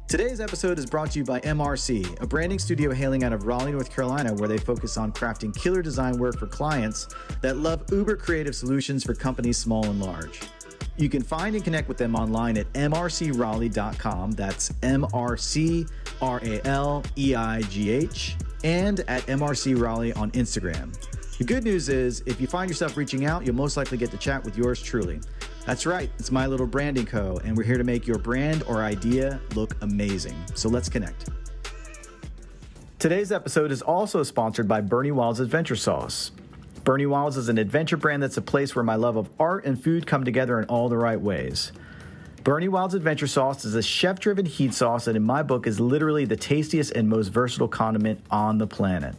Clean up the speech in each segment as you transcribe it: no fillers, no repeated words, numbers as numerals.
Today's episode is brought to you by MRC, a branding studio hailing out of Raleigh, North Carolina, where they focus on crafting killer design work for clients that love uber creative solutions for companies small and large. You can find and connect with them online at mrcraleigh.com. That's MRCRALEIGH, and at MRC Raleigh on Instagram. The good news is, if you find yourself reaching out, you'll most likely get to chat with yours truly. That's right, it's My Little Branding Co., and we're here to make your brand or idea look amazing. So let's connect. Today's episode is also sponsored by Bernie Wild's Adventure Sauce. Bernie Wild's is an adventure brand that's a place where my love of art and food come together in all the right ways. Bernie Wild's Adventure Sauce is a chef-driven heat sauce that in my book is literally the tastiest and most versatile condiment on the planet.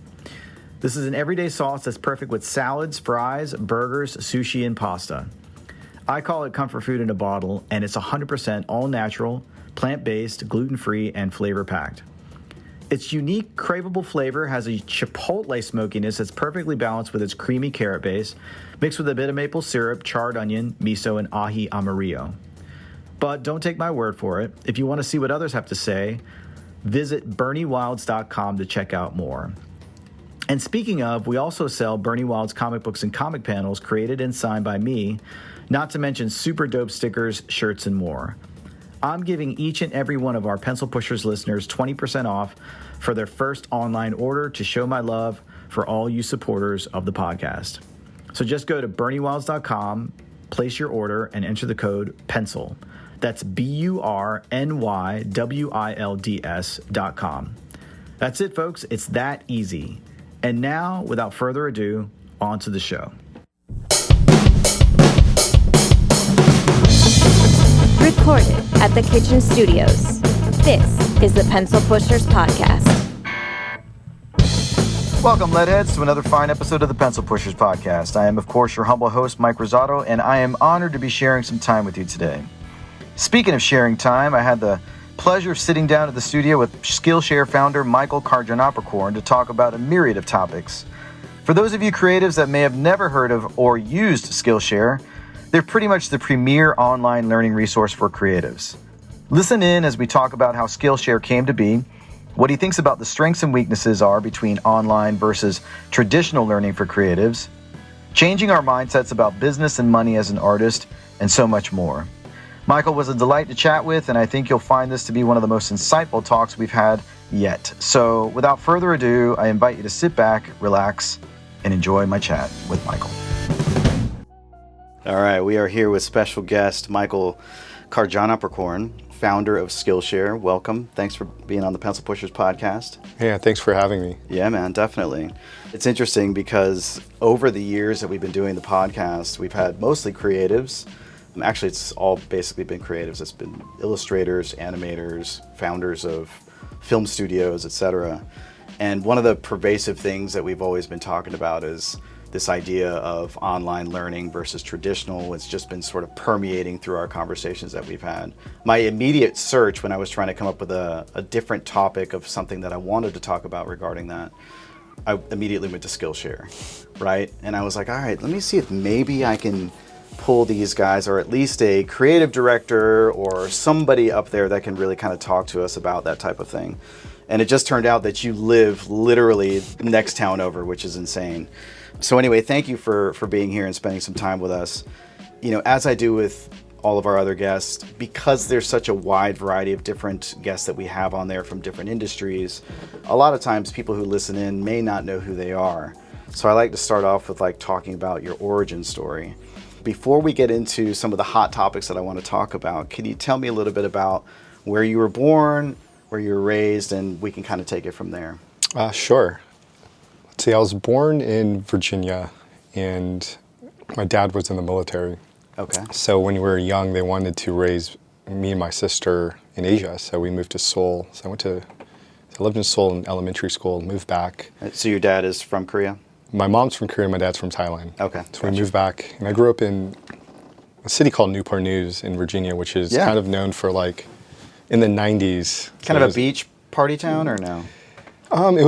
This is an everyday sauce that's perfect with salads, fries, burgers, sushi, and pasta. I call it comfort food in a bottle, and it's 100% all natural, plant-based, gluten-free, and flavor-packed. Its unique, craveable flavor has a chipotle smokiness that's perfectly balanced with its creamy carrot base, mixed with a bit of maple syrup, charred onion, miso, and ají amarillo. But don't take my word for it. If you want to see what others have to say, visit berniewilds.com to check out more. And speaking of, we also sell Bernie Wild's comic books and comic panels created and signed by me, not to mention super dope stickers, shirts, and more. I'm giving each and every one of our Pencil Pushers listeners 20% off for their first online order to show my love for all you supporters of the podcast. So just go to berniewilds.com, place your order, and enter the code PENCIL. That's BURNYWILDS.com. That's it, folks. It's that easy. And now, without further ado, on to the show. Recorded at the Kitchen Studios. This is the Pencil Pushers Podcast. Welcome, Leadheads, to another fine episode of the Pencil Pushers Podcast. I am, of course, your humble host, Mike Rosado, and I am honored to be sharing some time with you today. Speaking of sharing time, I had the pleasure of sitting down at the studio with Skillshare founder Michael Karnjanaprakorn to talk about a myriad of topics. For those of you creatives that may have never heard of or used Skillshare, they're pretty much the premier online learning resource for creatives. Listen in as we talk about how Skillshare came to be, what he thinks about the strengths and weaknesses are between online versus traditional learning for creatives, changing our mindsets about business and money as an artist, and so much more. Michael was a delight to chat with, and I think you'll find this to be one of the most insightful talks we've had yet. So without further ado, I invite you to sit back, relax, and enjoy my chat with Michael. All right, we are here with special guest Michael Karnjanaprakorn, founder of Skillshare. Welcome. Thanks for being on the Pencil Pushers podcast. Yeah, thanks for having me. Yeah, man, definitely. It's interesting because over the years that we've been doing the podcast, we've had mostly creatives. Actually, it's all basically been creatives. It's been illustrators, animators, founders of film studios, etc. And one of the pervasive things that we've always been talking about is this idea of online learning versus traditional. It's just been sort of permeating through our conversations that we've had. My immediate search when I was trying to come up with a different topic of something that I wanted to talk about regarding that, I immediately went to Skillshare, right? And I was like, all right, let me see if maybe I can pull these guys, or at least a creative director or somebody up there that can really kind of talk to us about that type of thing. And it just turned out that you live literally next town over, which is insane. So anyway, thank you for being here and spending some time with us. You know, as I do with all of our other guests, because there's such a wide variety of different guests that we have on there from different industries, a lot of times people who listen in may not know who they are. So I like to start off with talking about your origin story. Before we get into some of the hot topics that I want to talk about, can you tell me a little bit about where you were born, where you were raised, and we can kind of take it from there? Sure. Let's see, I was born in Virginia, and my dad was in the military. Okay. So when we were young, they wanted to raise me and my sister in Asia, so we moved to Seoul. So I lived in Seoul in elementary school, moved back. So your dad is from Korea? My mom's from Korea, my dad's from Thailand. Okay. So we moved back, and I grew up in a city called Newport News in Virginia, which is kind of known for in the 90s. Kind of a beach party town, or no? It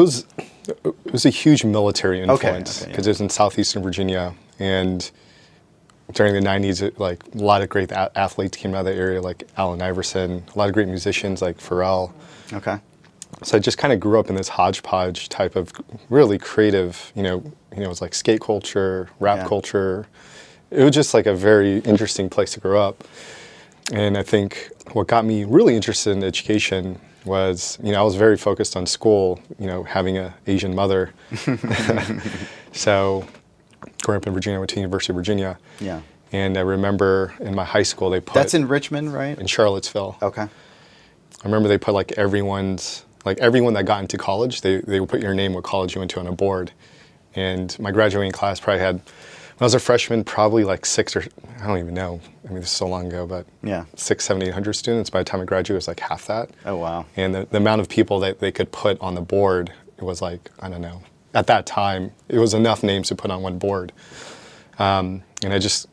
was a huge military influence because it was in southeastern Virginia, and during the 90s, like a lot of great athletes came out of the area, like Allen Iverson, a lot of great musicians like Pharrell. Okay. So I just kind of grew up in this hodgepodge type of really creative, it was like skate culture, rap culture. It was just like a very interesting place to grow up. And I think what got me really interested in education was, I was very focused on school, having an Asian mother. So growing up in Virginia, I went to the University of Virginia. Yeah. And I remember in my high school, they put... That's in Richmond, right? In Charlottesville. Okay. I remember they put like everyone that got into college, they would put your name, what college you went to on a board. And my graduating class probably had, when I was a freshman, probably like I don't even know. I mean, this is so long ago, but 600, 700, 800 students. By the time I graduated, it was like half that. Oh, wow. And the amount of people that they could put on the board, it was like, I don't know. At that time, it was enough names to put on one board. And I just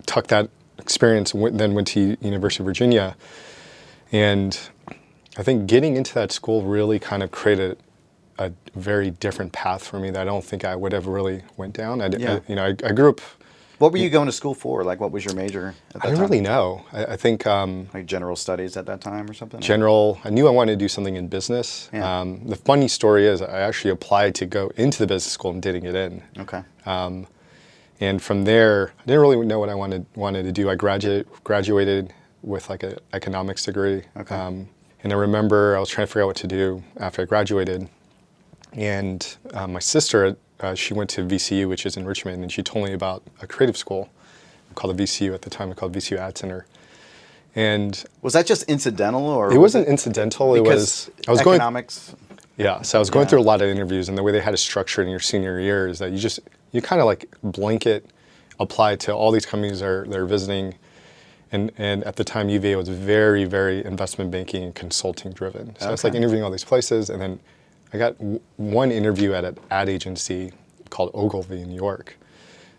took that experience, then went to University of Virginia. And I think getting into that school really kind of created a very different path for me that I don't think I would have really went down. I grew up... What were you going to school for? Like, what was your major at that time? I didn't really know. I think... like general studies at that time or something? I knew I wanted to do something in business. Yeah. The funny story is I actually applied to go into the business school and didn't get in. Okay. And from there, I didn't really know what I wanted to do. I graduated with like an economics degree. Okay. And I remember I was trying to figure out what to do after I graduated. And my sister, she went to VCU, which is in Richmond, and she told me about a creative school called the VCU at the time, called VCU Ad Center. And was that just incidental, or it wasn't incidental? Because I was economics. So I was going through a lot of interviews, and the way they had it structured in your senior year is that you kind of like blanket apply to all these companies they're visiting. And at the time, UVA was very, very investment banking and consulting driven. So I was like interviewing all these places, and then I got one interview at an ad agency called Ogilvy in New York.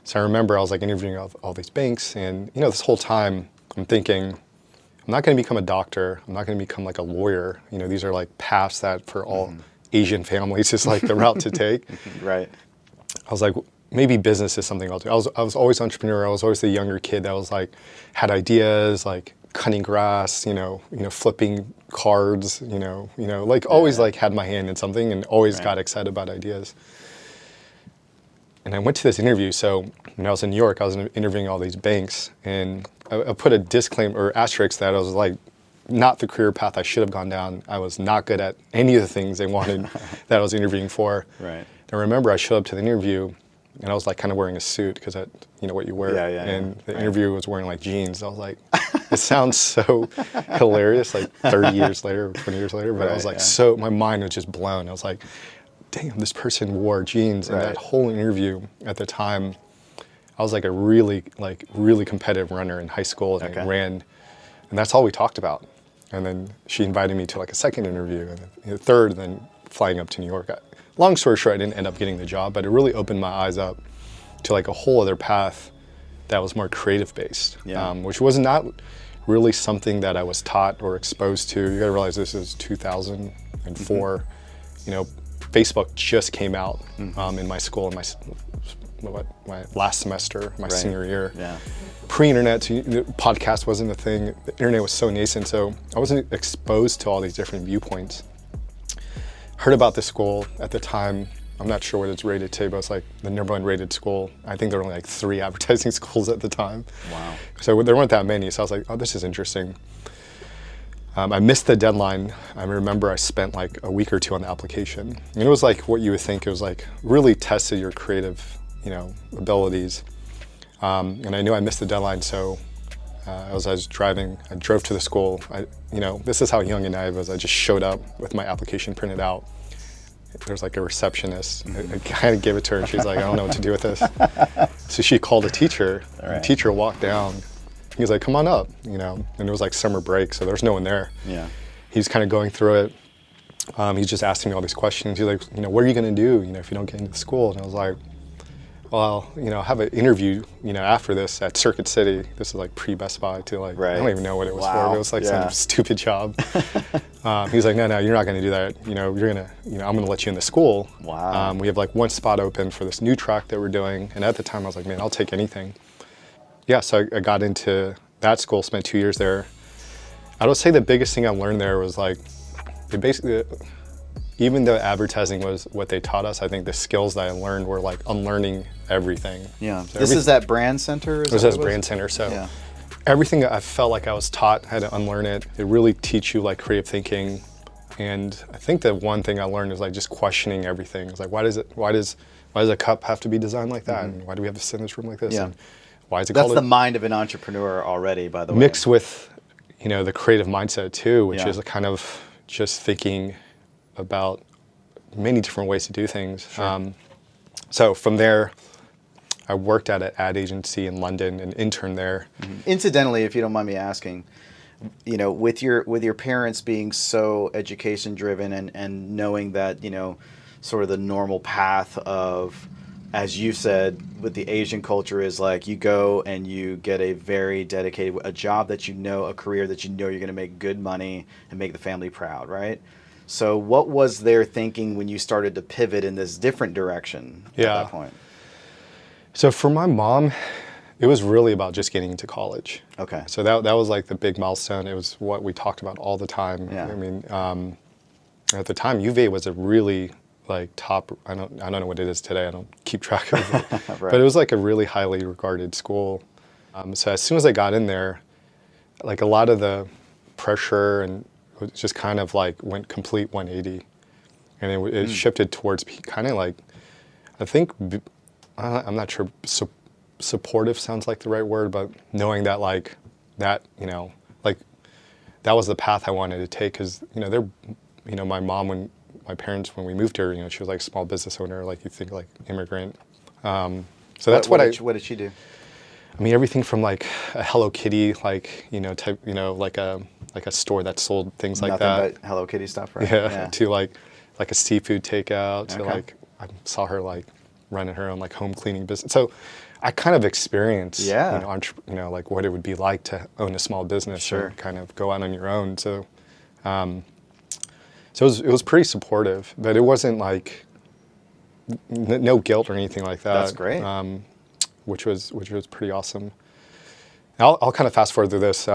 So I remember I was like interviewing all these banks, and this whole time I'm thinking, I'm not going to become a doctor. I'm not going to become like a lawyer. These are like paths that for all Asian families is like the route to take. Right. I was like, maybe business is something I'll do. I was always entrepreneur. I was always the younger kid that was like, had ideas, like cutting grass, flipping cards, always like had my hand in something and always got excited about ideas. And I went to this interview. So when I was in New York, I was interviewing all these banks, and I put a disclaimer or asterisk that I was like, not the career path I should have gone down. I was not good at any of the things they wanted that I was interviewing for. Right. And I remember I showed up to the interview, and I was like kind of wearing a suit because what you wear. And the interviewer was wearing like jeans. I was like, it sounds so hilarious, like 30 years later, 20 years later. But I was like, so my mind was just blown. I was like, damn, this person wore jeans. And that whole interview at the time, I was like a really competitive runner in high school, and I ran, and that's all we talked about. And then she invited me to like a second interview, and then a third, and then flying up to New York. Long story short, I didn't end up getting the job, but it really opened my eyes up to like a whole other path that was more creative based, which was not really something that I was taught or exposed to. You gotta realize this is 2004. Facebook just came out in my school in my last semester, my senior year. Yeah. Pre-internet, podcast wasn't a thing. The internet was so nascent, so I wasn't exposed to all these different viewpoints. Heard about this school at the time. I'm not sure what it's rated today, but it's like the number one rated school. I think there were only like 3 advertising schools at the time. Wow. So there weren't that many. So I was like, oh, this is interesting. I missed the deadline. I remember I spent like a week or 2 on the application. And it was like what you would think. It was like really tested your creative, abilities. And I knew I missed the deadline, so I was driving. I drove to the school. This is how young and I was. I just showed up with my application printed out. There's like a receptionist. I kind of gave it to her, and she's like, I don't know what to do with this. So she called a teacher. The teacher walked down. He was like, come on up, and it was like summer break, so there's no one there. Yeah. He's kind of going through it. He's just asking me all these questions. He's like, what are you going to do, if you don't get into school? And I was like, well, have an interview, after this at Circuit City. This is like pre-Best Buy to like, I don't even know what it was for. It was like some stupid job. He was like, no, you're not going to do that. You're going to, I'm going to let you in the school. Wow. We have like one spot open for this new track that we're doing. And at the time I was like, man, I'll take anything. Yeah, so I got into that school, spent 2 years there. I would say the biggest thing I learned there was like, it basically, even though advertising was what they taught us, I think the skills that I learned were like unlearning everything. Yeah. So this is that brand center? It was brand center. So everything that I felt like I was taught, I had to unlearn it. It really teach you like creative thinking. And I think the one thing I learned is like just questioning everything. It's like, why does a cup have to be designed like that? And why do we have to sit in this room like this? Yeah. And why is it That's called the mind of an entrepreneur already, by the way. Mixed with, the creative mindset too, which is a kind of just thinking about many different ways to do things. Sure. So from there, I worked at an ad agency in London, an intern there. Incidentally, if you don't mind me asking, with your parents being so education driven and knowing that, sort of the normal path of, as you said, with the Asian culture is like you go and you get a very dedicated, a job that a career that you're going to make good money and make the family proud, right? So what was their thinking when you started to pivot in this different direction at that point? So for my mom, it was really about just getting into college. Okay. So that was like the big milestone. It was what we talked about all the time. Yeah. I mean, at the time, UVA was a really like top, I don't know what it is today. I don't keep track of it. Right. But it was like a really highly regarded school. So as soon as I got in there, like a lot of the pressure and it just kind of like went complete 180. And it shifted towards kind of like, I think, I'm not sure supportive sounds like the right word, but knowing that like that, like that was the path I wanted to take. Cause my mom, my parents, when we moved here, she was like a small business owner, like you think like immigrant. So that's what did she do? I mean, everything from like a Hello Kitty, like, type, like a store that sold things like that. Nothing but Hello Kitty stuff, right? Yeah. To like a seafood takeout, to like, I saw her like running her own like home cleaning business. So I kind of experienced, like what it would be like to own a small business and kind of go out on your own. So, it was pretty supportive, but it wasn't like no guilt or anything like that. That's great. Which was pretty awesome. I'll kind of fast forward through this.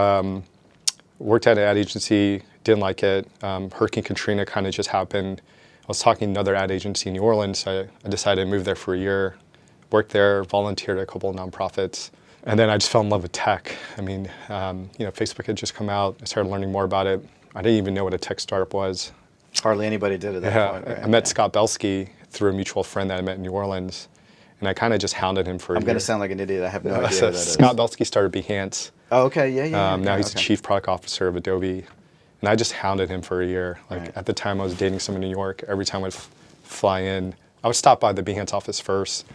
Worked at an ad agency, didn't like it. Hurricane Katrina kind of just happened. I was talking to another ad agency in New Orleans, so I decided to move there for a year. Worked there, volunteered at a couple of nonprofits, and then I just fell in love with tech. I mean, Facebook had just come out. I started learning more about it. I didn't even know what a tech startup was. Hardly anybody did at that point. Right? I met Scott Belsky through a mutual friend that I met in New Orleans, and I kind of just hounded him for a year. I'm going to sound like an idiot. I have no idea what that is. Scott Belsky started Behance. Oh, okay, yeah. Now he's the chief product officer of Adobe. And I just hounded him for a year. Like at the time I was dating someone in New York. Every time I'd fly in, I would stop by the Behance office first.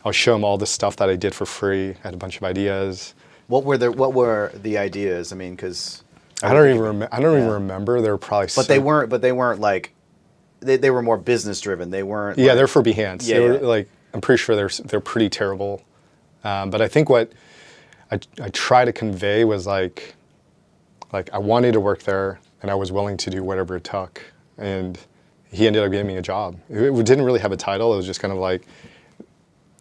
I would show him all the stuff that I did for free. I had a bunch of ideas. What were the ideas? I mean, because I don't even remember. They were probably. But they weren't like. They were more business driven. They weren't. Yeah, they're for Behance. Yeah, they were, like I'm pretty sure they're pretty terrible. But I think what I try to convey was like I wanted to work there and I was willing to do whatever it took. And he ended up giving me a job. It didn't really have a title. It was just kind of like,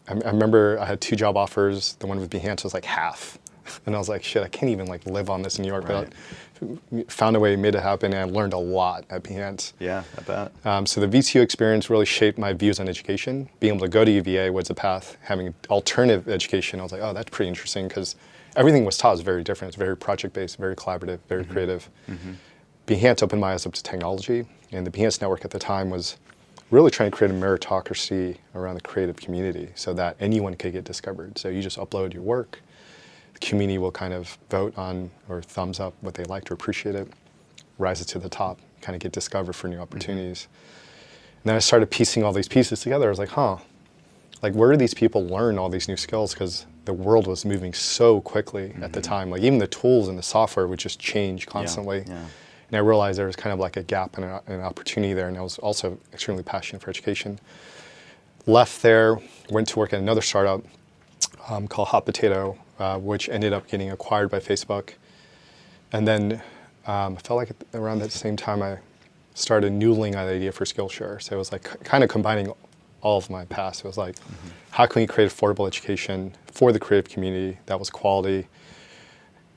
I remember I had 2 job offers. The one with Behance was like half. And I was like, shit, I can't even like live on this in New York. Right. But I found a way, made it happen, and I learned a lot at Behance. Yeah, I bet. So the VCU experience really shaped my views on education. Being able to go to UVA was a path. Having alternative education, I was like, oh, that's pretty interesting because everything was taught was very different. It's very project-based, very collaborative, very creative. Behance opened my eyes up to technology, and the Behance network at the time was really trying to create a meritocracy around the creative community so that anyone could get discovered. So you just upload your work. The community will kind of vote on or thumbs up what they liked or appreciate it, rise it to the top, kind of get discovered for new opportunities. And then I started piecing all these pieces together. I was like, like where do these people learn all these new skills? Because the world was moving so quickly at the time. Like even the tools and the software would just change constantly. Yeah. And I realized there was kind of like a gap and an opportunity there. And I was also extremely passionate for education. Left there, went to work at another startup called Hot Potato, which ended up getting acquired by Facebook. And then I felt like around that same time I started noodling on the idea for Skillshare. So it was like kind of combining all of my past. It was like, how can we create affordable education for the creative community that was quality?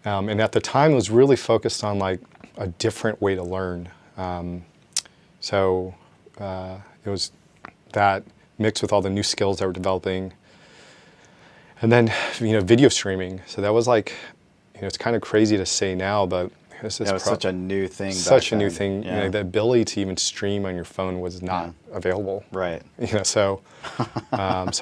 And at the time, it was really focused on like a different way to learn. So it was that mixed with all the new skills that we're developing. And then, video streaming. So that was like, it's kind of crazy to say now, but this is such a new thing. Such a new thing. Yeah. The ability to even stream on your phone was not available. Right. So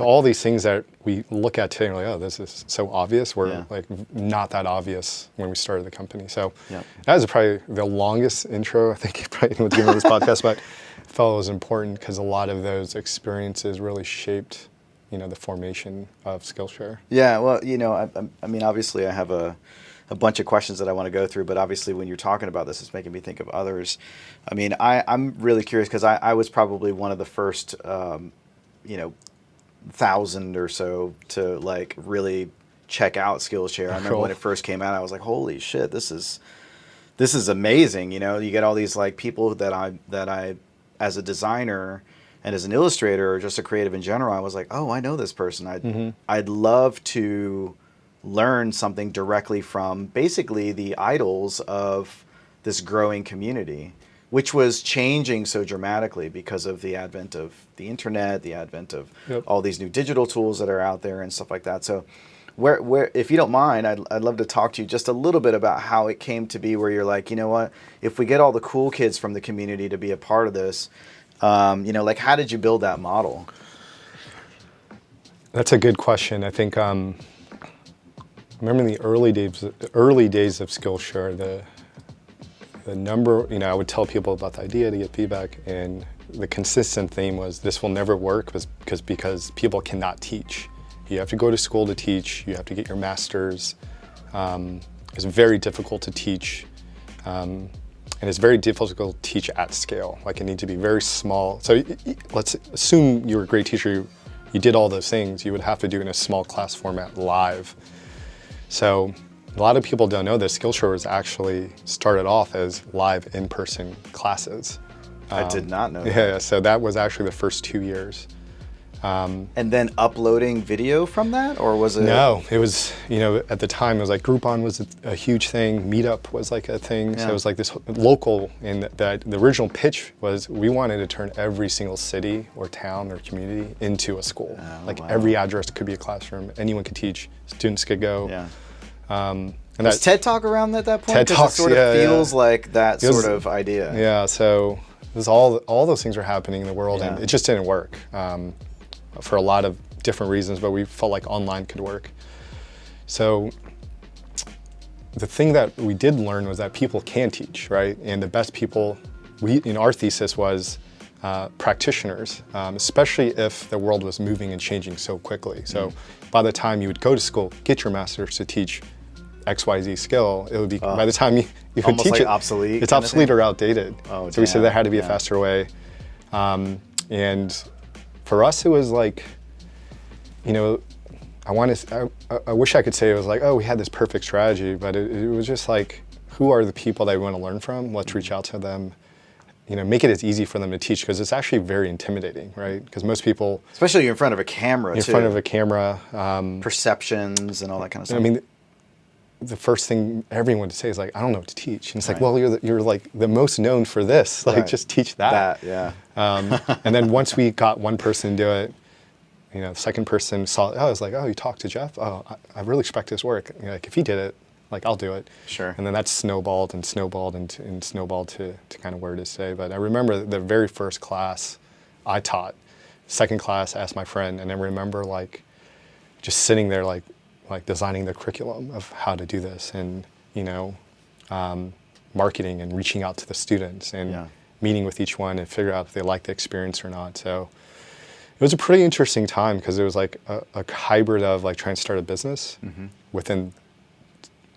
all these things that we look at today and we're like, oh, this is so obvious. Were like not that obvious when we started the company. So that was probably the longest intro I think probably was given to this podcast, but I felt it was important because a lot of those experiences really shaped, the formation of Skillshare. Yeah. Well, I mean, obviously I have a bunch of questions that I want to go through, but obviously when you're talking about this, it's making me think of others. I mean, I'm really curious because I was probably one of the first, 1,000 or so to like really check out Skillshare. I remember when it first came out, I was like, holy shit, this is amazing. You get all these like people that I as a designer and as an illustrator or just a creative in general, I was like, oh, I know this person. I'd love to learn something directly from basically the idols of this growing community, which was changing so dramatically because of the advent of the internet, the advent of all these new digital tools that are out there and stuff like that. So where if you don't mind, I'd love to talk to you just a little bit about how it came to be where you're like, you know what, if we get all the cool kids from the community to be a part of this, like how did you build that model? That's a good question. I think, remember in the early days of Skillshare, the number, I would tell people about the idea to get feedback, and the consistent theme was this will never work because people cannot teach. You have to go to school to teach. You have to get your master's. It's very difficult to teach, and it's very difficult to teach at scale. Like it needs to be very small. So let's assume you were a great teacher. You did all those things. You would have to do it in a small class format live. So a lot of people don't know that Skillshare was actually started off as live in-person classes. I did not know that. Yeah, so that was actually the first 2 years. And then uploading video from that, or was it? No, it was, at the time it was like Groupon was a huge thing, Meetup was like a thing. Yeah. So it was like this local, and that the original pitch was we wanted to turn every single city or town or community into a school. Every address could be a classroom, anyone could teach, students could go. Yeah. And was TED Talk around at that point? TED Talks, it sort of feels like that sort of idea. Yeah, so it was all those things were happening in the world, and it just didn't work for a lot of different reasons, but we felt like online could work. So the thing that we did learn was that people can teach, right? And the best people, our thesis was practitioners, especially if the world was moving and changing so quickly. So by the time you would go to school, get your master's to teach XYZ skill, it would be, by the time you could teach it, obsolete. It's obsolete or outdated. Oh, so we said there had to be a faster way. And for us, it was like, I wish I could say it was like, oh, we had this perfect strategy, but it was just like, who are the people that we want to learn from? Let's reach out to them. Make it as easy for them to teach, because it's actually very intimidating, right? Because most people, especially you're in front of a camera, in front of a camera, perceptions and all that kind of stuff. I mean, the first thing everyone would say is like, I don't know what to teach, and it's like, well, you're like the most known for this, like just teach that. And then once we got one person to do it, the second person saw it. Oh, I was like, oh, you talked to Jeff? Oh, I really respect his work. Like if he did it, like I'll do it. Sure. And then that snowballed and snowballed and snowballed to kind of where it is today. But I remember the very first class I taught, second class, asked my friend, and I remember like just sitting there like designing the curriculum of how to do this, and marketing and reaching out to the students and meeting with each one and figure out if they like the experience or not. So it was a pretty interesting time, because it was like a hybrid of like trying to start a business within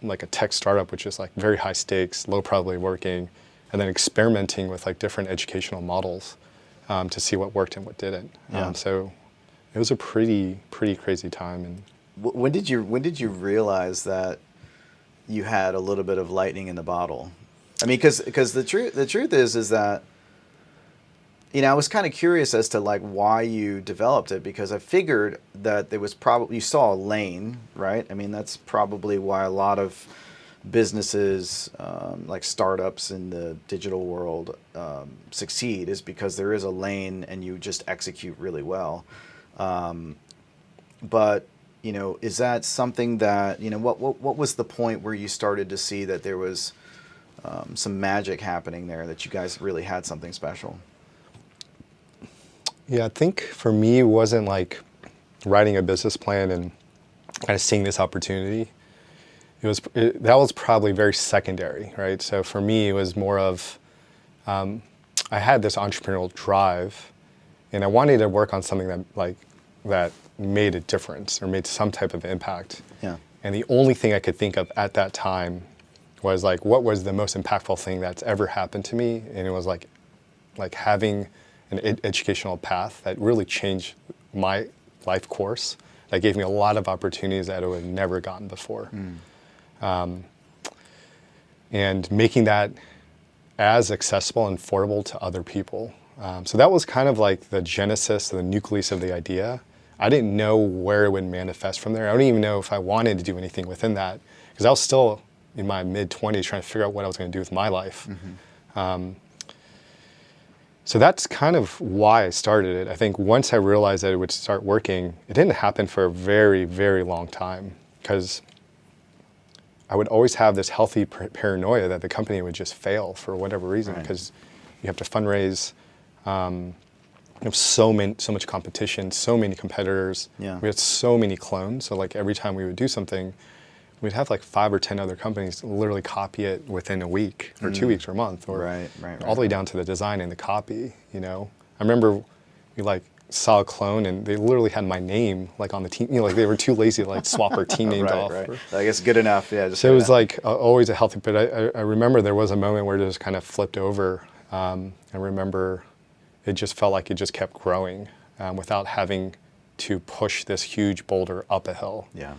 like a tech startup, which is like very high stakes, low probability working, and then experimenting with like different educational models to see what worked and what didn't. So it was a pretty crazy time. And when did you realize that you had a little bit of lightning in the bottle? I mean, because the truth is that, you know, I was kind of curious as to like why you developed it, because I figured that there was probably, you saw a lane, right? I mean, that's probably why a lot of businesses, like startups in the digital world, succeed, is because there is a lane and you just execute really well. But, you know, is that something that, you know, what was the point where you started to see that there was some magic happening there, that you guys really had something special? Yeah, I think for me, it wasn't like writing a business plan and kind of seeing this opportunity. That was probably very secondary, right? So for me, it was more of, I had this entrepreneurial drive, and I wanted to work on something that made a difference or made some type of impact. Yeah. And the only thing I could think of at that time was like, what was the most impactful thing that's ever happened to me? And it was like having an educational path that really changed my life course. That gave me a lot of opportunities that I would have never gotten before. And making that as accessible and affordable to other people. So that was kind of like the genesis, the nucleus of the idea. I didn't know where it would manifest from there. I don't even know if I wanted to do anything within that, because I was still in my mid-20s trying to figure out what I was going to do with my life. So that's kind of why I started it. I think once I realized that it would start working, it didn't happen for a very, very long time, because I would always have this healthy paranoia that the company would just fail for whatever reason, because you have to fundraise. You have so much competition, so many competitors. Yeah. We had so many clones. So like every time we would do something, we'd have like 5 or 10 other companies literally copy it within a week or 2 weeks or a month, or all the way down to the design and the copy. You know, I remember we like saw a clone and they literally had my name like on the team. You know, like they were too lazy to like swap our team names off. I guess good enough. Yeah. So it was like always a healthy. But I remember there was a moment where it just kind of flipped over. I remember it just felt like it just kept growing without having to push this huge boulder up a hill. Yeah.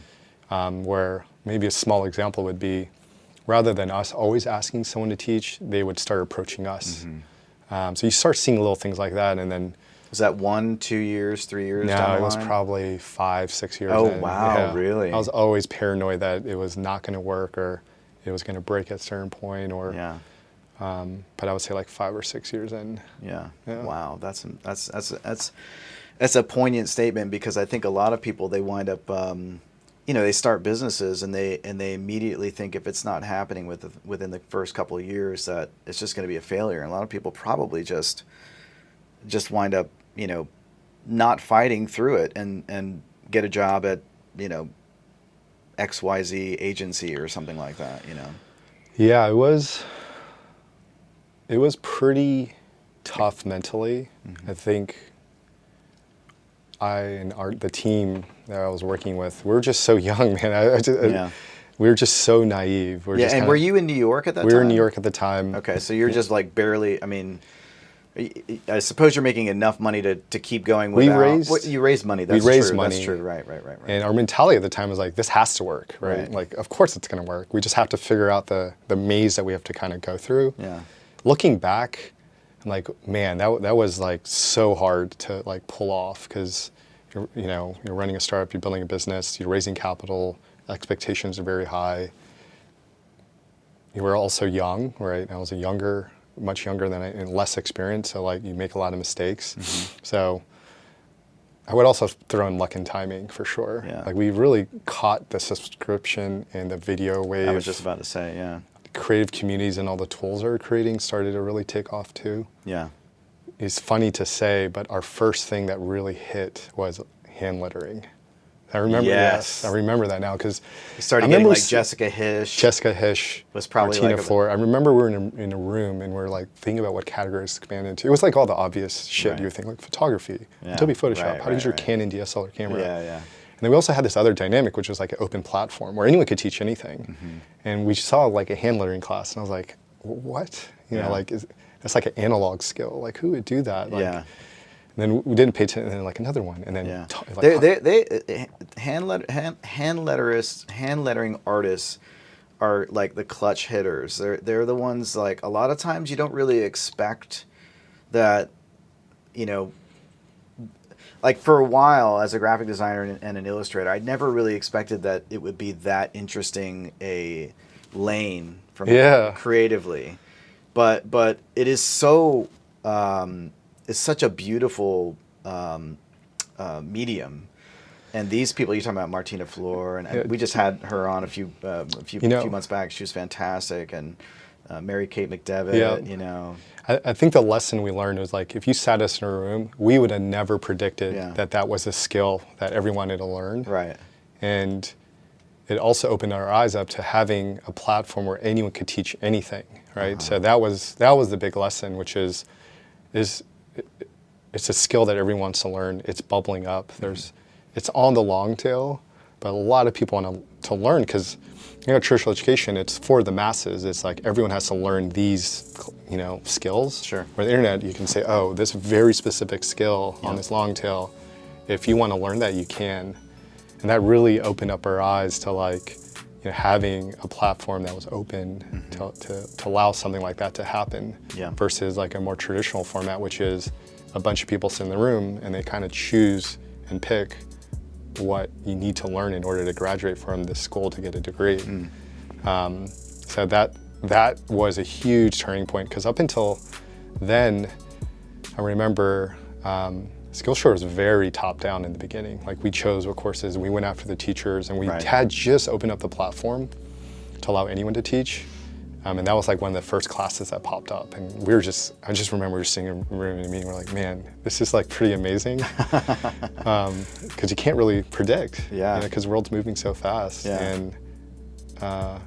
Where maybe a small example would be, rather than us always asking someone to teach, they would start approaching us. So you start seeing little things like that, and then. Was that 1, 2 years, 3 years down the line? No, it was probably 5, 6 years. Oh, in. wow, Yeah. really? I was always paranoid that it was not going to work, or it was going to break at a certain point, or. Yeah. But I would say like 5 or 6 years in. Yeah. Wow, that's a poignant statement, because I think a lot of people, they wind up, you know, they start businesses and they immediately think if it's not happening within the first couple of years that it's just going to be a failure. And a lot of people probably just wind up, you know, not fighting through it and get a job at, you know, XYZ agency or something like that, you know. Yeah, it was pretty tough mentally. I think I and the team that I was working with, we were just so young, man. We were just so naive. And were you in New York at that time? We were in New York at the time. Okay, so you're just like barely, I mean, I suppose you're making enough money to keep going without. You raised money. That's we raised true. money. That's true. Right. And our mentality at the time was like, this has to work, right? Like, of course it's going to work. We just have to figure out the maze that we have to kind of go through. Yeah. Looking back, I'm like, man, that was like so hard to like pull off, because you're running a startup, you're building a business, you're raising capital, expectations are very high. You were also young, right? I was much younger than and less experienced, so like you make a lot of mistakes. So I would also throw in luck and timing for sure. Yeah. Like we really caught the subscription and the video wave. I was just about to say, yeah. Creative communities and all the tools they're creating started to really take off too. Yeah. It's funny to say, but our first thing that really hit was hand lettering. I remember. Yes, I remember that now, because you started getting like Jessica Hish was probably Martina like Floor. I remember we were in a room and we're like thinking about what categories to expand into. It was like all the obvious shit you would think, like photography, Adobe Photoshop, how to use your Canon DSLR camera. Yeah. And then we also had this other dynamic, which was like an open platform where anyone could teach anything. And we saw like a hand lettering class, and I was like, what? You know, like that's like an analog skill. Like who would do that? Like, then we didn't pay attention, and then like another one, and then hand lettering artists are like the clutch hitters. They're the ones, like, a lot of times you don't really expect that, you know, like for a while as a graphic designer and an illustrator, I never really expected that it would be that interesting a lane from creatively, but it is so it's such a beautiful medium. And these people, you're talking about Martina Flor, and we just had her on a few months back. She was fantastic, and Mary Kate McDevitt, you know. I think the lesson we learned was, like, if you sat us in a room, we would have never predicted that was a skill that everyone wanted to learn. Right. And it also opened our eyes up to having a platform where anyone could teach anything, right? So that was the big lesson, which is it's a skill that everyone wants to learn. It's bubbling up. It's on the long tail, but a lot of people want to learn, because, you know, traditional education, it's for the masses. It's like everyone has to learn these, you know, skills. Sure. Where the internet, you can say, oh, this very specific skill on this long tail, if you want to learn that, you can. And that really opened up our eyes to, like, you know, having a platform that was open to allow something like that to happen, versus like a more traditional format, which is a bunch of people sit in the room and they kind of choose and pick what you need to learn in order to graduate from this school to get a degree. So that was a huge turning point, because up until then, I remember Skillshare was very top down in the beginning. Like, we chose what courses, we went after the teachers, and we had just opened up the platform to allow anyone to teach. And that was like one of the first classes that popped up. And I just remember we were sitting in a room in a meeting, we're like, man, this is like pretty amazing. Because you can't really predict, because the world's moving so fast. And the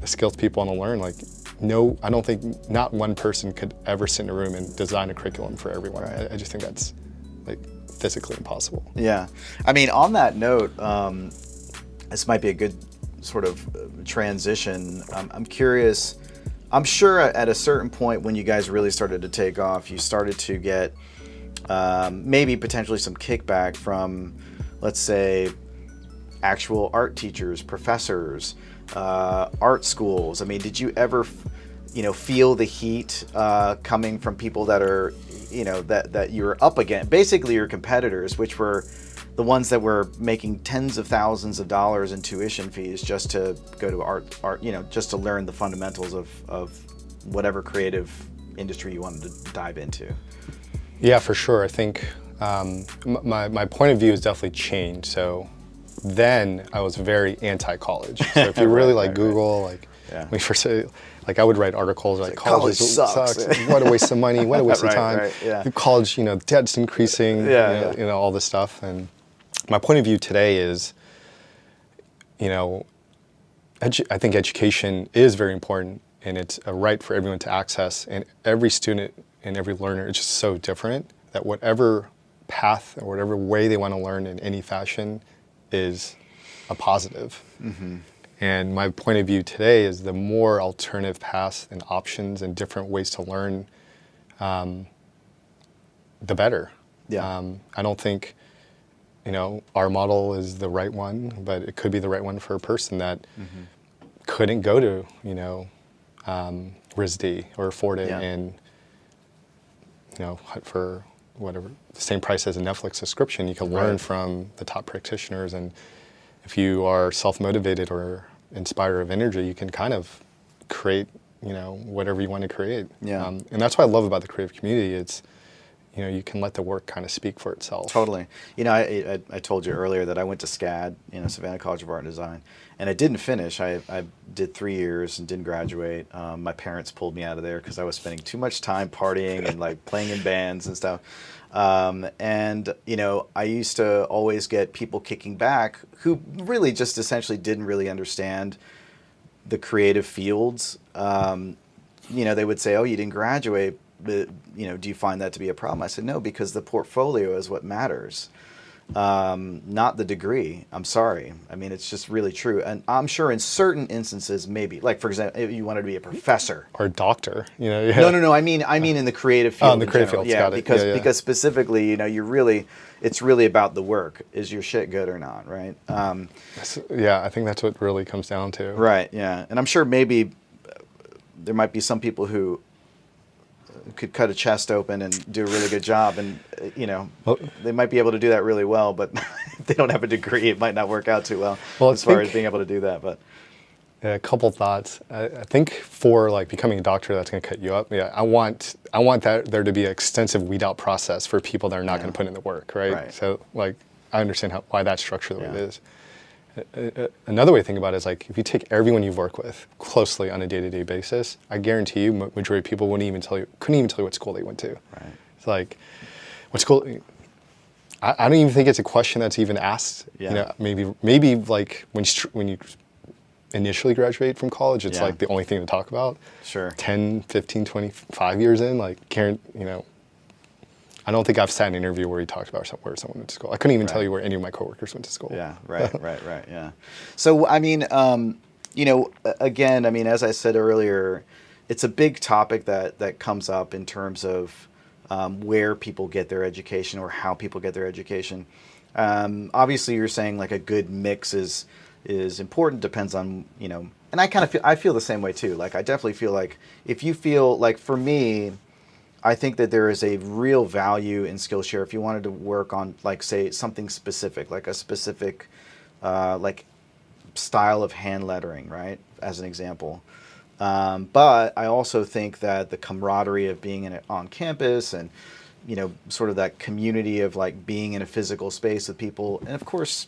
skills people want to learn, like, I don't think not one person could ever sit in a room and design a curriculum for everyone. I just think that's, like, physically impossible. Yeah. I mean, on that note, this might be a good sort of transition. I'm curious, I'm sure at a certain point when you guys really started to take off, you started to get maybe potentially some kickback from, let's say, actual art teachers, professors, art schools. I mean, did you ever, you know, feel the heat coming from people that are, you know, that you were up against, basically your competitors, which were the ones that were making tens of thousands of dollars in tuition fees just to go to art, you know, just to learn the fundamentals of whatever creative industry you wanted to dive into? Yeah, for sure. I think my point of view has definitely changed. So then I was very anti-college. So if you really Google, like, when we first say, like, I would write articles like college sucks. What a waste of money. What a waste of time. College, you know, debt's increasing. You know, all this stuff. And my point of view today is, you know, I think education is very important, and it's a right for everyone to access. And every student and every learner is just so different that whatever path or whatever way they want to learn in any fashion is a positive. And my point of view today is the more alternative paths and options and different ways to learn, the better. I don't think, you know, our model is the right one, but it could be the right one for a person that couldn't go to, you know, RISD or afford it, and, you know, for whatever, the same price as a Netflix subscription, you can learn from the top practitioners. And if you are self-motivated or inspired of energy, you can kind of create, you know, whatever you want to create. And that's what I love about the creative community. It's, you know, you can let the work kind of speak for itself. Totally. You know, I told you earlier that I went to SCAD, you know, Savannah College of Art and Design, and I didn't finish. I did 3 years and didn't graduate. My parents pulled me out of there because I was spending too much time partying and like playing in bands and stuff. And, you know, I used to always get people kicking back who really just essentially didn't really understand the creative fields. You know, they would say, oh, you didn't graduate, but, you know, do you find that to be a problem? I said, no, because the portfolio is what matters. not the degree. I'm sorry. I mean, it's just really true. And I'm sure in certain instances, maybe, like for example, if you wanted to be a professor or a doctor, you know. Yeah. No. I mean in the creative field. Oh, in the creative field. Yeah, Got it. because specifically, you know, it's really about the work. Is your shit good or not, right? Yeah, I think that's what really comes down to. Right. Yeah, and I'm sure maybe there might be some people who could cut a chest open and do a really good job, and you know, they might be able to do that really well, but if they don't have a degree, it might not work out too well as far as being able to do that. But a couple thoughts. I think for like becoming a doctor, that's going to cut you up. Yeah, I want that there to be an extensive weed out process for people that are not going to put in the work, right? So like I understand why that's structured the way it is. Another way to think about it is like if you take everyone you've worked with closely on a day-to-day basis, I guarantee you majority of people couldn't even tell you what school they went to. Right. It's like, what school? I don't even think it's a question that's even asked. Yeah. You know, maybe like when you initially graduate from college, it's like the only thing to talk about. Sure. 10, 15, 25 years in, like Karen, you know, I don't think I've sat in an interview where he talked about where someone went to school. I couldn't even tell you where any of my coworkers went to school. Yeah, right, yeah. So, I mean, you know, again, I mean, as I said earlier, it's a big topic that comes up in terms of where people get their education or how people get their education. Obviously, you're saying like a good mix is important, depends on, you know, and I feel the same way too. Like, I definitely feel like if you feel like, for me, I think that there is a real value in Skillshare if you wanted to work on, like, say, something specific, like a specific, like, style of hand lettering, right, as an example. But I also think that the camaraderie of being on campus and, you know, sort of that community of, like, being in a physical space with people, and, of course,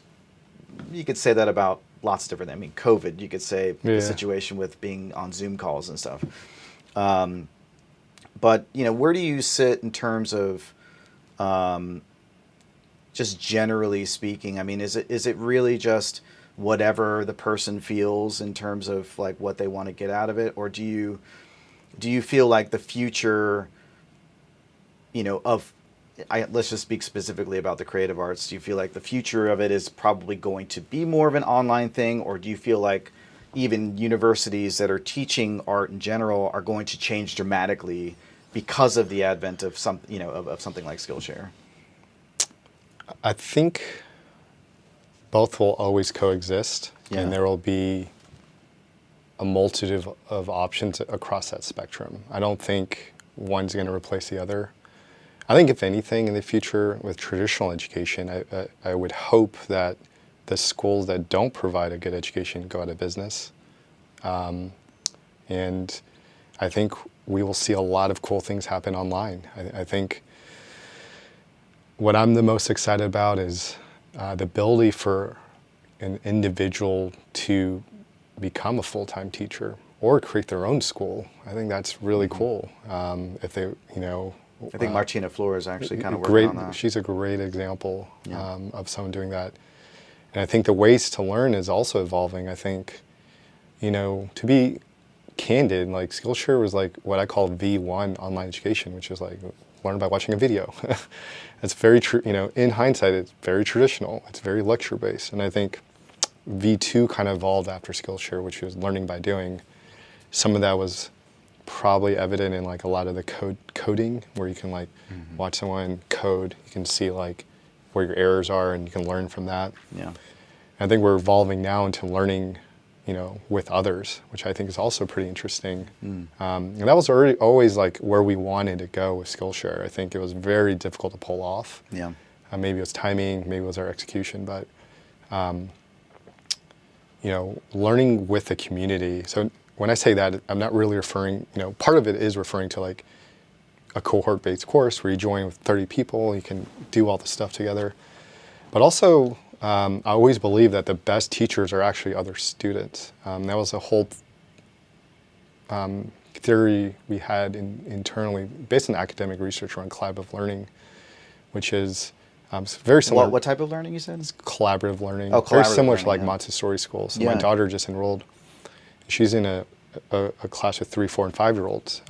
you could say that about lots of different things. I mean, COVID, you could say the situation with being on Zoom calls and stuff. But, you know, where do you sit in terms of just generally speaking? I mean, is it really just whatever the person feels in terms of like what they want to get out of it? Or do you feel like the future, you know, let's just speak specifically about the creative arts. Do you feel like the future of it is probably going to be more of an online thing? Or do you feel like even universities that are teaching art in general are going to change dramatically because of the advent of something like Skillshare? I think both will always coexist, and there will be a multitude of options across that spectrum. I don't think one's going to replace the other. I think if anything in the future with traditional education, I would hope that the schools that don't provide a good education go out of business. And I think we will see a lot of cool things happen online. I think what I'm the most excited about is the ability for an individual to become a full-time teacher or create their own school. I think that's really cool. If they, you know, I think Martina Flores actually kind of working on that. She's a great example of someone doing that. And I think the ways to learn is also evolving. I think, you know, to be candid, like Skillshare was like what I call V1 online education, which is like learn by watching a video. It's very true, you know, in hindsight, it's very traditional. It's very lecture based. And I think V2 kind of evolved after Skillshare, which was learning by doing. Some of that was probably evident in like a lot of the coding, where you can like watch someone code. You can see like where your errors are and you can learn from that. Yeah. And I think we're evolving now into learning, you know, with others, which I think is also pretty interesting. And that was always like where we wanted to go with Skillshare. I think it was very difficult to pull off. Yeah. Maybe it was timing, maybe it was our execution, but you know, learning with the community. So when I say that, I'm not really referring, you know, part of it is referring to like a cohort-based course where you join with 30 people, you can do all the stuff together. But also, I always believe that the best teachers are actually other students. That was a whole theory we had internally based on academic research around collaborative learning, which is very similar. What type of learning you said? It's collaborative learning. Oh, collaborative very similar learning, to like Montessori schools. So yeah. My daughter just enrolled. She's in a class with 3, 4, and 5-year-olds.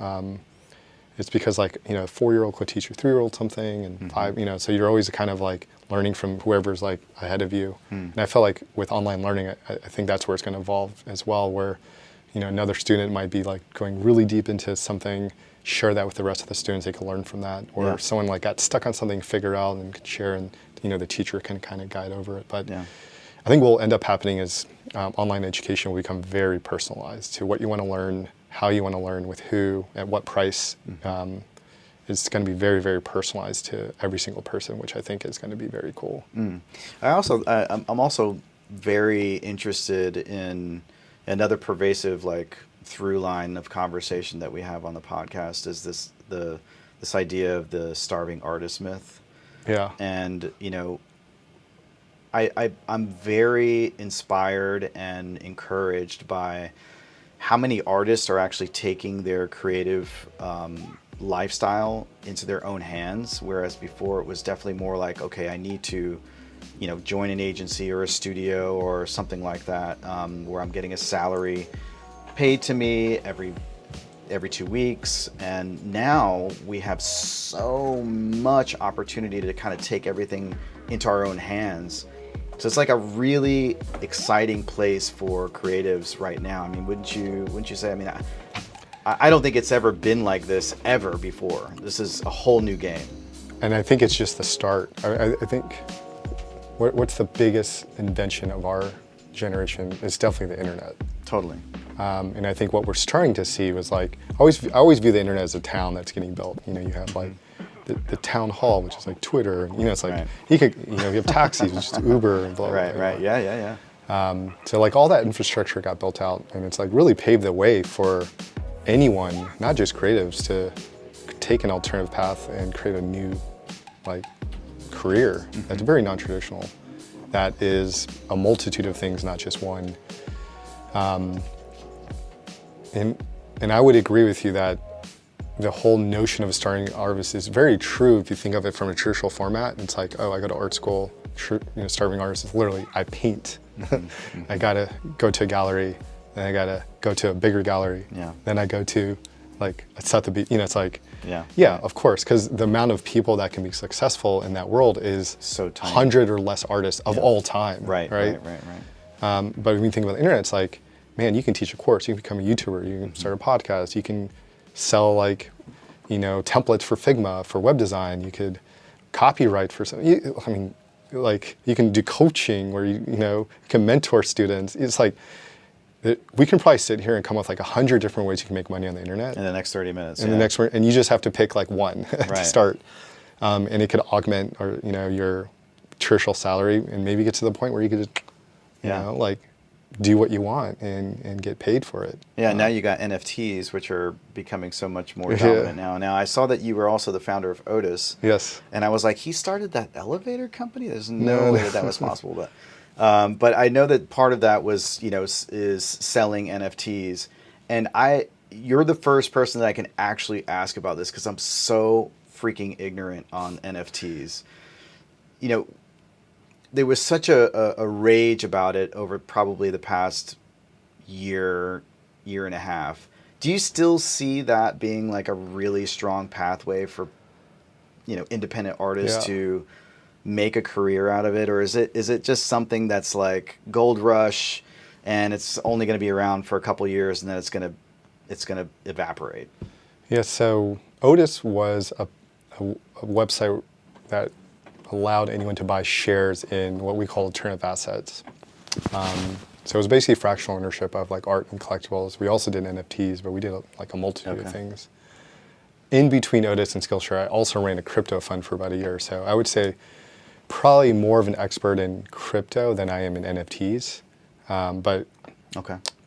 it's because like, you know, a 4-year-old could teach a 3-year-old something and 5, you know, so you're always kind of like learning from whoever's like ahead of you. And I feel like with online learning, I think that's where it's going to evolve as well, where, you know, another student might be like going really deep into something, share that with the rest of the students, they can learn from that. Or someone like got stuck on something, figure out and can share, and, you know, the teacher can kind of guide over it. But I think what will end up happening is online education will become very personalized to what you want to learn, how you want to learn, with who, at what price. It's going to be very, very personalized to every single person, which I think is going to be very cool. I'm also very interested in another pervasive like through line of conversation that we have on the podcast is this idea of the starving artist myth. Yeah. And, you know, I'm very inspired and encouraged by how many artists are actually taking their creative lifestyle into their own hands, whereas before it was definitely more like, okay, I need to, you know, join an agency or a studio or something like that, where I'm getting a salary paid to me every 2 weeks. And now we have so much opportunity to kind of take everything into our own hands. So it's like a really exciting place for creatives right now. I mean, wouldn't you say? I mean, I don't think it's ever been like this ever before. This is a whole new game. And I think it's just the start. I think what's the biggest invention of our generation is definitely the internet. Totally. And I think what we're starting to see was like, I always view the internet as a town that's getting built. You know, you have like the town hall, which is like Twitter. You know, it's like, you have taxis, which is Uber and blah, blah, blah. Right. Yeah. So like all that infrastructure got built out, and it's like really paved the way for anyone, not just creatives, to take an alternative path and create a new like career that's very non-traditional, that is a multitude of things, not just one. And I would agree with you that the whole notion of a starting artist is very true if you think of it from a traditional format. It's like, oh, I go to art school, starving artist is literally, I paint. I gotta go to a gallery, then I gotta go to a bigger gallery. Then I go to like a Sotheby's, you know, it's like, yeah, of course, because the amount of people that can be successful in that world is so tiny. 100 or less artists of all time. Right. But when you think about the internet, it's like, man, you can teach a course, you can become a YouTuber, you can start a podcast, you can sell like, you know, templates for Figma, for web design, you could copyright for something. I mean, like you can do coaching where you can mentor students. It's like, we can probably sit here and come up with like 100 different ways you can make money on the internet. In the next 30 minutes. And you just have to pick like one to start. And it could augment or, your traditional salary and maybe get to the point where you could just, you know, like do what you want and get paid for it. Yeah, now you got NFTs, which are becoming so much more dominant now. Now, I saw that you were also the founder of Otis. Yes. And I was like, he started that elevator company? There's no way that was possible. But I know that part of that was, is selling NFTs. And you're the first person that I can actually ask about this because I'm so freaking ignorant on NFTs. There was such a rage about it over probably the past year and a half. Do you still see that being like a really strong pathway for, independent artists to make a career out of it? Or is it just something that's like gold rush and it's only going to be around for a couple of years and then it's going to evaporate? Yeah, so Otis was a website that allowed anyone to buy shares in what we call alternative assets. So it was basically fractional ownership of like art and collectibles. We also did NFTs, but we did like a multitude of things. In between Otis and Skillshare, I also ran a crypto fund for about a year. So I would say probably more of an expert in crypto than I am in NFTs. But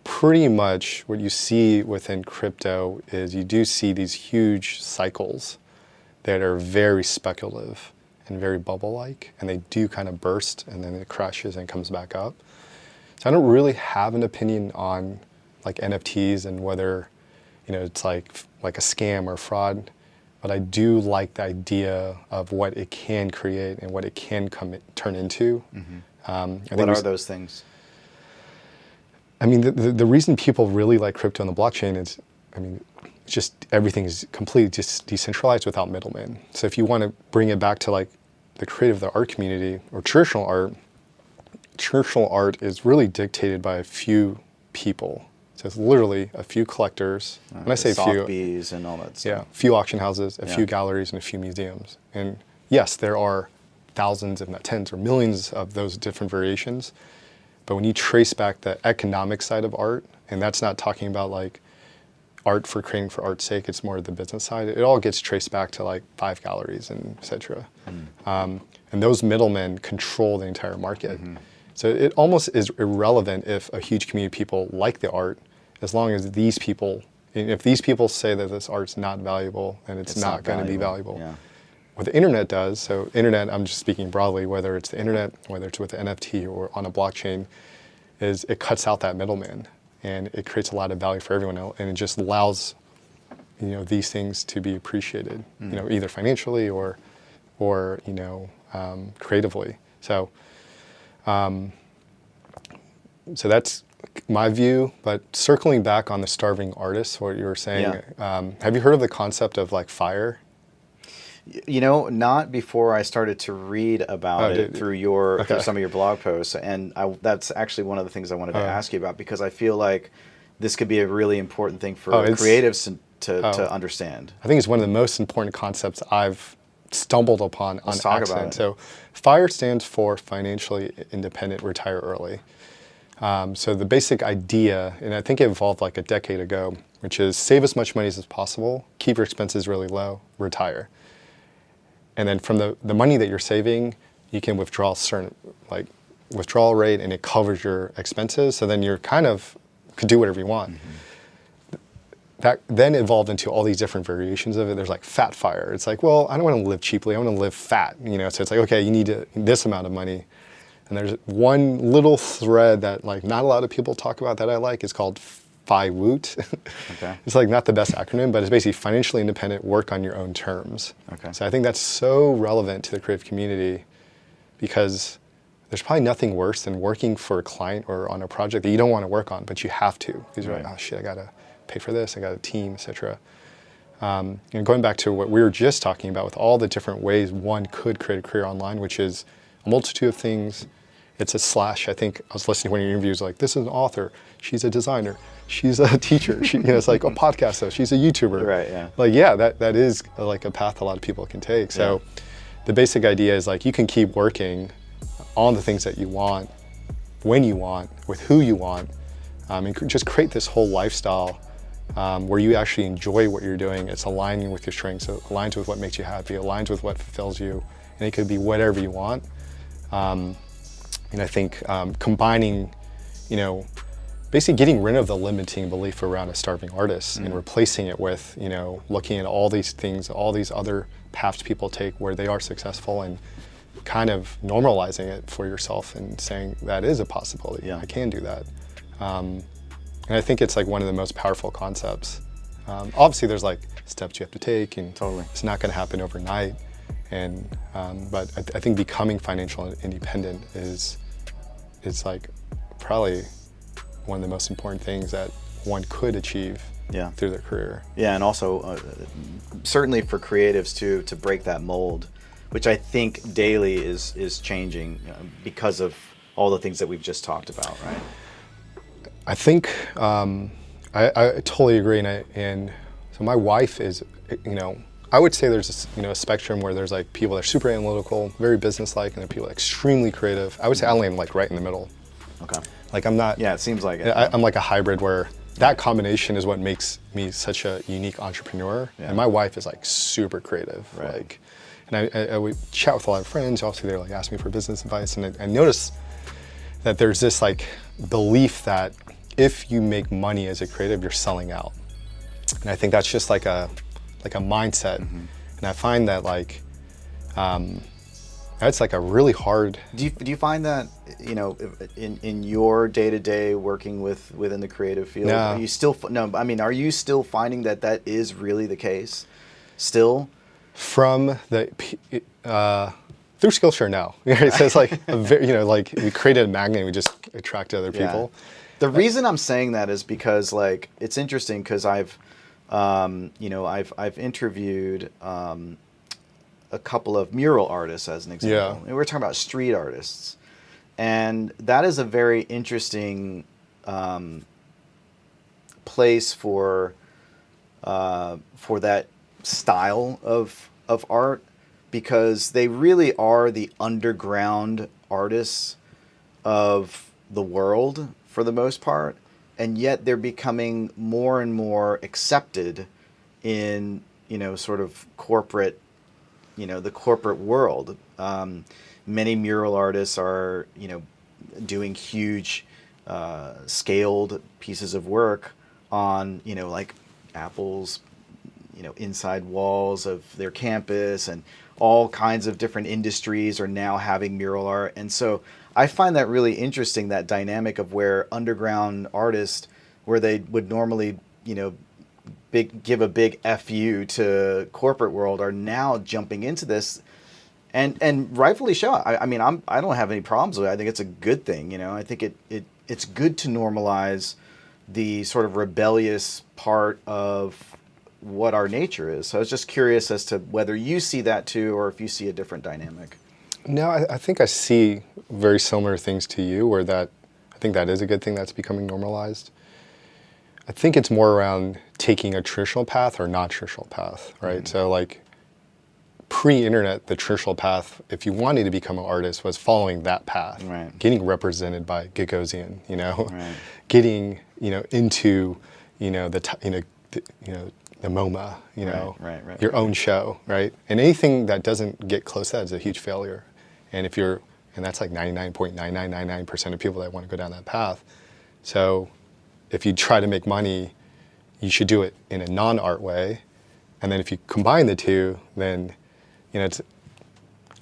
pretty much what you see within crypto is you do see these huge cycles that are very speculative and very bubble-like, and they do kind of burst and then it crashes and comes back up. So I don't really have an opinion on like NFTs and whether, it's like a scam or fraud, but I do like the idea of what it can create and what it can turn into. What are those things? I mean, the reason people really like crypto and the blockchain is, just everything is completely just decentralized without middlemen. So if you want to bring it back to like the creative, the art community or traditional art is really dictated by a few people. So it's literally a few collectors. When I say few, Sotheby's and all that stuff. Yeah, a few auction houses, a few galleries, and a few museums. And yes, there are thousands, if not tens or millions of those different variations. But when you trace back the economic side of art, and that's not talking about like art for creating for art's sake, it's more the business side. It all gets traced back to like 5 galleries and et cetera. And those middlemen control the entire market. So it almost is irrelevant if a huge community of people like the art, as long as these people, if these people say that this art's not valuable, then it's not going to be valuable. Yeah. What the internet does, so internet, I'm just speaking broadly, whether it's the internet, whether it's with the NFT or on a blockchain, is it cuts out that middleman and it creates a lot of value for everyone else, and it just allows, you know, these things to be appreciated, you know, either financially or you know, creatively. So, so that's my view. But circling back on the starving artist, what you were saying, have you heard of the concept of like FIRE? You know, not before I started to read about it through through some of your blog posts, and that's actually one of the things I wanted to ask you about, because I feel like this could be a really important thing for creatives to understand. I think it's one of the most important concepts I've stumbled upon on accident. About it. So FIRE stands for Financially Independent, Retire Early. So the basic idea, and I think it evolved like a decade ago, which is save as much money as possible, keep your expenses really low, retire. And then from the money that you're saving, you can withdraw a certain like withdrawal rate, and it covers your expenses. So then you're kind of could do whatever you want. That then evolved into all these different variations of it. There's like fat FIRE. It's like, well, I don't want to live cheaply. I want to live fat. You know, so it's like, okay, you need this amount of money. And there's one little thread that like not a lot of people talk about that I like. It's called FIWOOT. Okay. It's like not the best acronym, but it's basically financially independent, work on your own terms. Okay. So I think that's so relevant to the creative community, because there's probably nothing worse than working for a client or on a project that you don't want to work on, but you have to. Because you're like, oh shit, I gotta pay for this, I got a team, etc. And going back to what we were just talking about with all the different ways one could create a career online, which is a multitude of things. It's a slash. I think I was listening to one of your interviews, like, this is an author, she's a designer, she's a teacher, you know, it's like a podcast host, she's a YouTuber. Right, yeah. Like, yeah, that is like a path a lot of people can take. So the basic idea is like, you can keep working on the things that you want, when you want, with who you want, and just create this whole lifestyle where you actually enjoy what you're doing. It's aligning with your strengths, it aligns with what makes you happy, aligns with what fulfills you, and it could be whatever you want. And I think combining, you know, basically getting rid of the limiting belief around a starving artist and replacing it with, you know, looking at all these things, all these other paths people take where they are successful, and kind of normalizing it for yourself and saying that is a possibility. Yeah. I can do that. And I think it's like one of the most powerful concepts. Obviously there's like steps you have to take, and it's not going to happen overnight. And but I think becoming financial independent is like probably one of the most important things that one could achieve through their career. Yeah, and also certainly for creatives to break that mold, which I think daily is changing because of all the things that we've just talked about, right? I think I totally agree, and so my wife is, you know, I would say there's a spectrum where there's like people that are super analytical, very business-like, and there are people that are extremely creative. I would say I land like right in the middle. Okay. Like I'm not. Yeah, it seems like it. I'm like a hybrid where that combination is what makes me such a unique entrepreneur. Yeah. And my wife is like super creative. Right. Like, and I would chat with a lot of friends. Obviously, they're like asking me for business advice, and I noticed that there's this like belief that if you make money as a creative, you're selling out. And I think that's just like a mindset. And I find that like that's like a really hard. Do you find that, you know, in your day-to-day working within the creative field, no. Are you still are you still finding that is really the case still? From the through Skillshare now. So it's like like we created a magnet and we just attract other people. The reason I'm saying that is because like it's interesting, because I've I've interviewed a couple of mural artists as an example. And we're talking about street artists. And that is a very interesting place for that style of art, because they really are the underground artists of the world for the most part, and yet they're becoming more and more accepted in sort of corporate, the corporate world. Many mural artists are doing huge scaled pieces of work on like Apple's inside walls of their campus, and all kinds of different industries are now having mural art. And so I find that really interesting, that dynamic of where underground artists, where they would normally give a big FU to corporate world, are now jumping into this, and rightfully so. I mean, I don't have any problems with it. I think it's a good thing. I think it's good to normalize the sort of rebellious part of what our nature is. So I was just curious as to whether you see that too, or if you see a different dynamic. No, I think I see very similar things to you, where I think that is a good thing that's becoming normalized. I think it's more around taking a traditional path or non-traditional path, right? Mm-hmm. So like pre-internet, the traditional path, if you wanted to become an artist, was following that path, right. Getting represented by Gagosian, right. Getting into the MoMA, right. your own show, right? And anything that doesn't get close to that is a huge failure. And that's like 99.9999% of people that want to go down that path. So if you try to make money, you should do it in a non-art way. And then if you combine the two, then,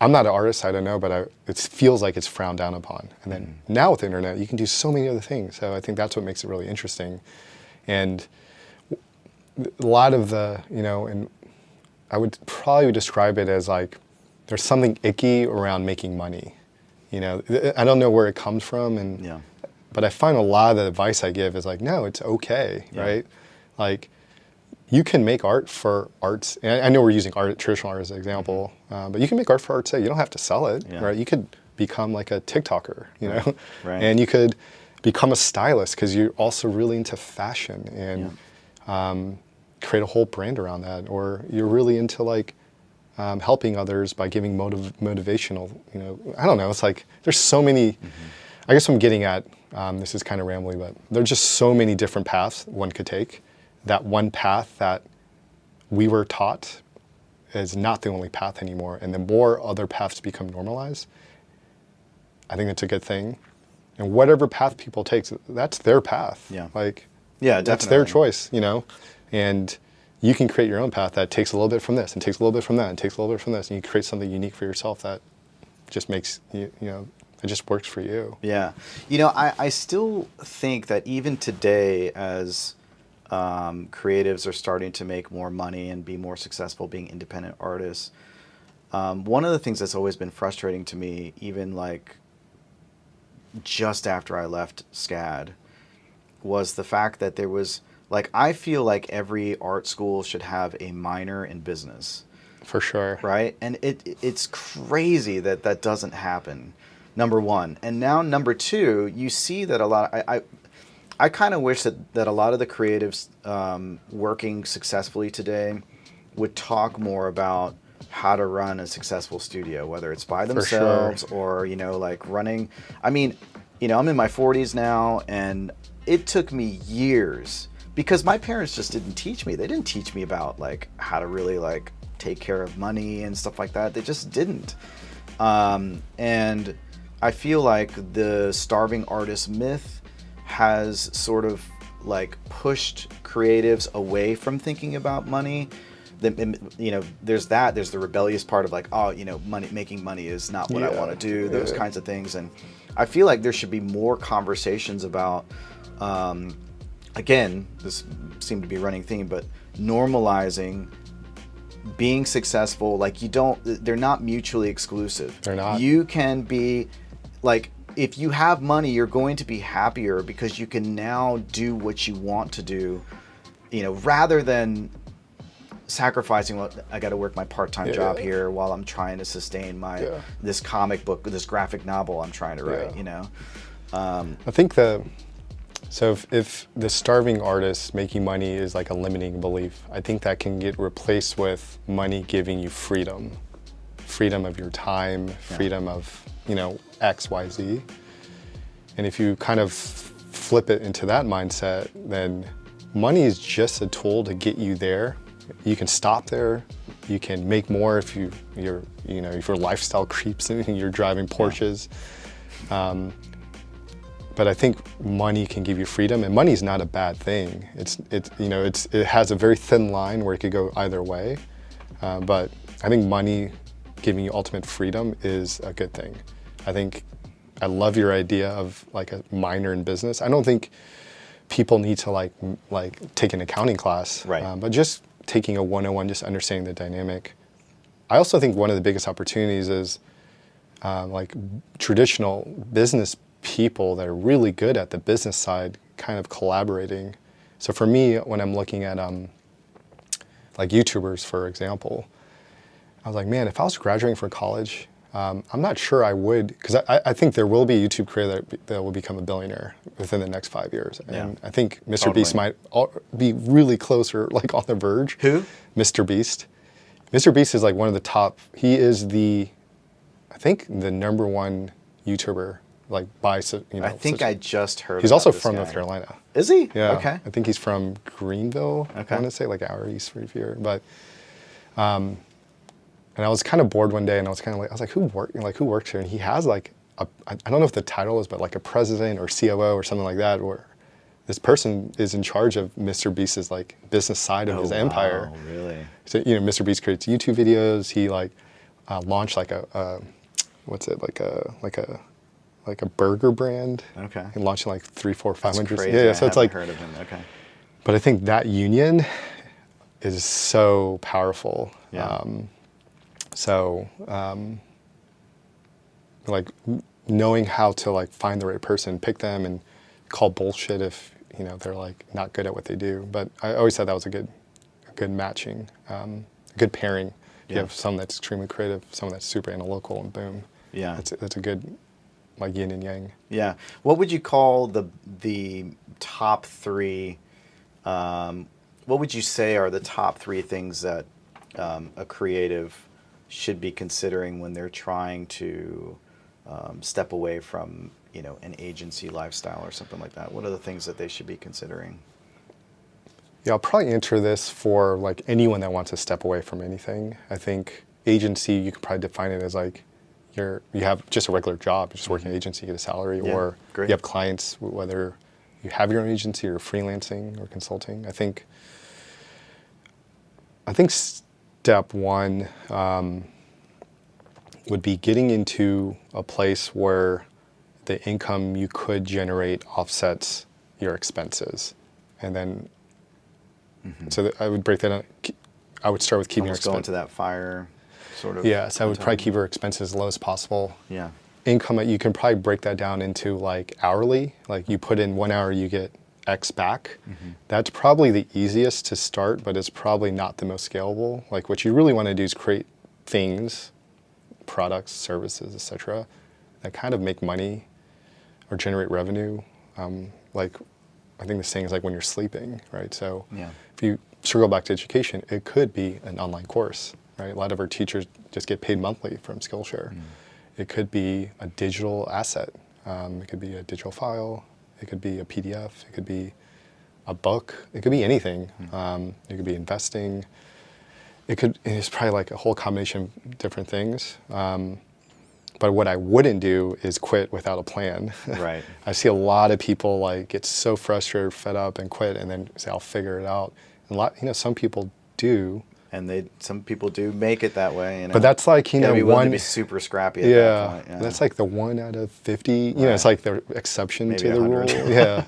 I'm not an artist, I don't know, but it feels like it's frowned down upon. And then now with the internet, you can do so many other things. So I think that's what makes it really interesting. And a lot of and I would probably describe it as like, there's something icky around making money. I don't know where it comes from, but I find a lot of the advice I give is like, no, it's okay, right? Like, you can make art for art's, and I know we're using traditional art as an example, but you can make art for art's sake. You don't have to sell it, right? You could become like a TikToker, Right. And you could become a stylist because you're also really into fashion and create a whole brand around that, or you're really into like helping others by giving motivational, I don't know. It's like there's so many. I guess what I'm getting at, this is kind of rambling, but there's just so many different paths one could take. That one path that we were taught is not the only path anymore. And the more other paths become normalized, I think that's a good thing. And whatever path people take, that's their path. That's their choice, And you can create your own path that takes a little bit from this and takes a little bit from that and takes a little bit from this. And you create something unique for yourself that just makes, it just works for you. Yeah. I still think that even today, as creatives are starting to make more money and be more successful being independent artists, one of the things that's always been frustrating to me, even like just after I left SCAD, was the fact that there was, like, I feel like every art school should have a minor in business. For sure. Right? And it's crazy that doesn't happen, number one. And now, number two, you see that a lot, I kind of wish that a lot of the creatives working successfully today would talk more about how to run a successful studio, whether it's by themselves or, like running. I mean, I'm in my 40s now, and it took me years because my parents just didn't teach me. They didn't teach me about like how to really like take care of money and stuff like that. They just didn't. And I feel like the starving artist myth has sort of like pushed creatives away from thinking about money. There's the rebellious part of like, making money is not what I want to do, those kinds of things. And I feel like there should be more conversations about, again, this seemed to be a running theme, but normalizing being successful. Like, they're not mutually exclusive. They're not. You can be like, if you have money, you're going to be happier because you can now do what you want to do rather than sacrificing, I got to work my part-time job here while I'm trying to sustain this comic book, this graphic novel I'm trying to write, I think so if the starving artist making money is like a limiting belief, I think that can get replaced with money giving you freedom of your time, freedom of, X, Y, Z. And if you kind of flip it into that mindset, then money is just a tool to get you there. You can stop there. You can make more if your lifestyle creeps and you're driving Porsches. But I think money can give you freedom, and money is not a bad thing. It has a very thin line where it could go either way. But I think money giving you ultimate freedom is a good thing. I love your idea of like a minor in business. I don't think people need to like take an accounting class, right? But just taking a 101, just understanding the dynamic. I also think one of the biggest opportunities is like traditional business people that are really good at the business side kind of collaborating. So for me, when I'm looking at like YouTubers, for example, I was like, man, if I was graduating from college, I'm not sure I would, because I think there will be a YouTube creator that will become a billionaire within the next 5 years. And I think Mr. Beast might be really close or like on the verge. Who? Mr. Beast. Mr. Beast is like one of the top, he is I think the #1 YouTuber, like by, I think I just heard he's about also this from guy. North Carolina. Is he? Yeah. Okay. I think he's from Greenville, okay. I want to say, like an hour east from here. But, and I was kind of bored one day, and I was like, who works here? And he has like I don't know if the title is, but like a president or COO or something like that, where this person is in charge of Mr. Beast's like business side of his empire. Oh, really? So, Mr. Beast creates YouTube videos. He like launched like a like a burger brand. Okay. He launched like 300, 400, 500. That's crazy. Yeah. So it's like, heard of him. Okay. But I think that union is so powerful. Yeah. Like knowing how to like find the right person, pick them, and call bullshit if they're like not good at what they do. But I always thought that was a good matching, a good pairing. You have someone that's extremely creative, someone that's super analytical, and boom. Yeah. That's a good like yin and yang. Yeah. What would you call the top three? What would you say are the top three things that a creative should be considering when they're trying to step away from an agency lifestyle or something like that? What are the things that they should be considering? Yeah, I'll probably enter this for like anyone that wants to step away from anything. I think agency, you could probably define it as like you have just a regular job, just working an agency, get a salary, or you have clients, whether you have your own agency or freelancing or consulting. I think step one would be getting into a place where the income you could generate offsets your expenses. And then, so I would break that up. I would start with keeping your expenses. Go into that fire sort of. Yeah, so I would probably keep your expenses as low as possible. Yeah. Income, you can probably break that down into like hourly. Like you put in 1 hour, you get X back. That's probably the easiest to start, but it's probably not the most scalable. Like what you really want to do is create things, products, services, etc., that kind of make money or generate revenue. Like I think the saying is like when you're sleeping, right? So if you circle back to education, it could be an online course, right? A lot of our teachers just get paid monthly from Skillshare. It could be a digital asset. It could be a digital file. It could be a PDF. It could be a book. It could be anything. It could be investing. It's probably like a whole combination of different things. But what I wouldn't do is quit without a plan. Right. I see a lot of people like get so frustrated, fed up, and quit, and then say, "I'll figure it out." And some people do. And some people do make it that way. But that's like be willing to be super scrappy at that point. Yeah. That's like the 1 out of 50. It's like the exception maybe to the 100. Rule. Yeah.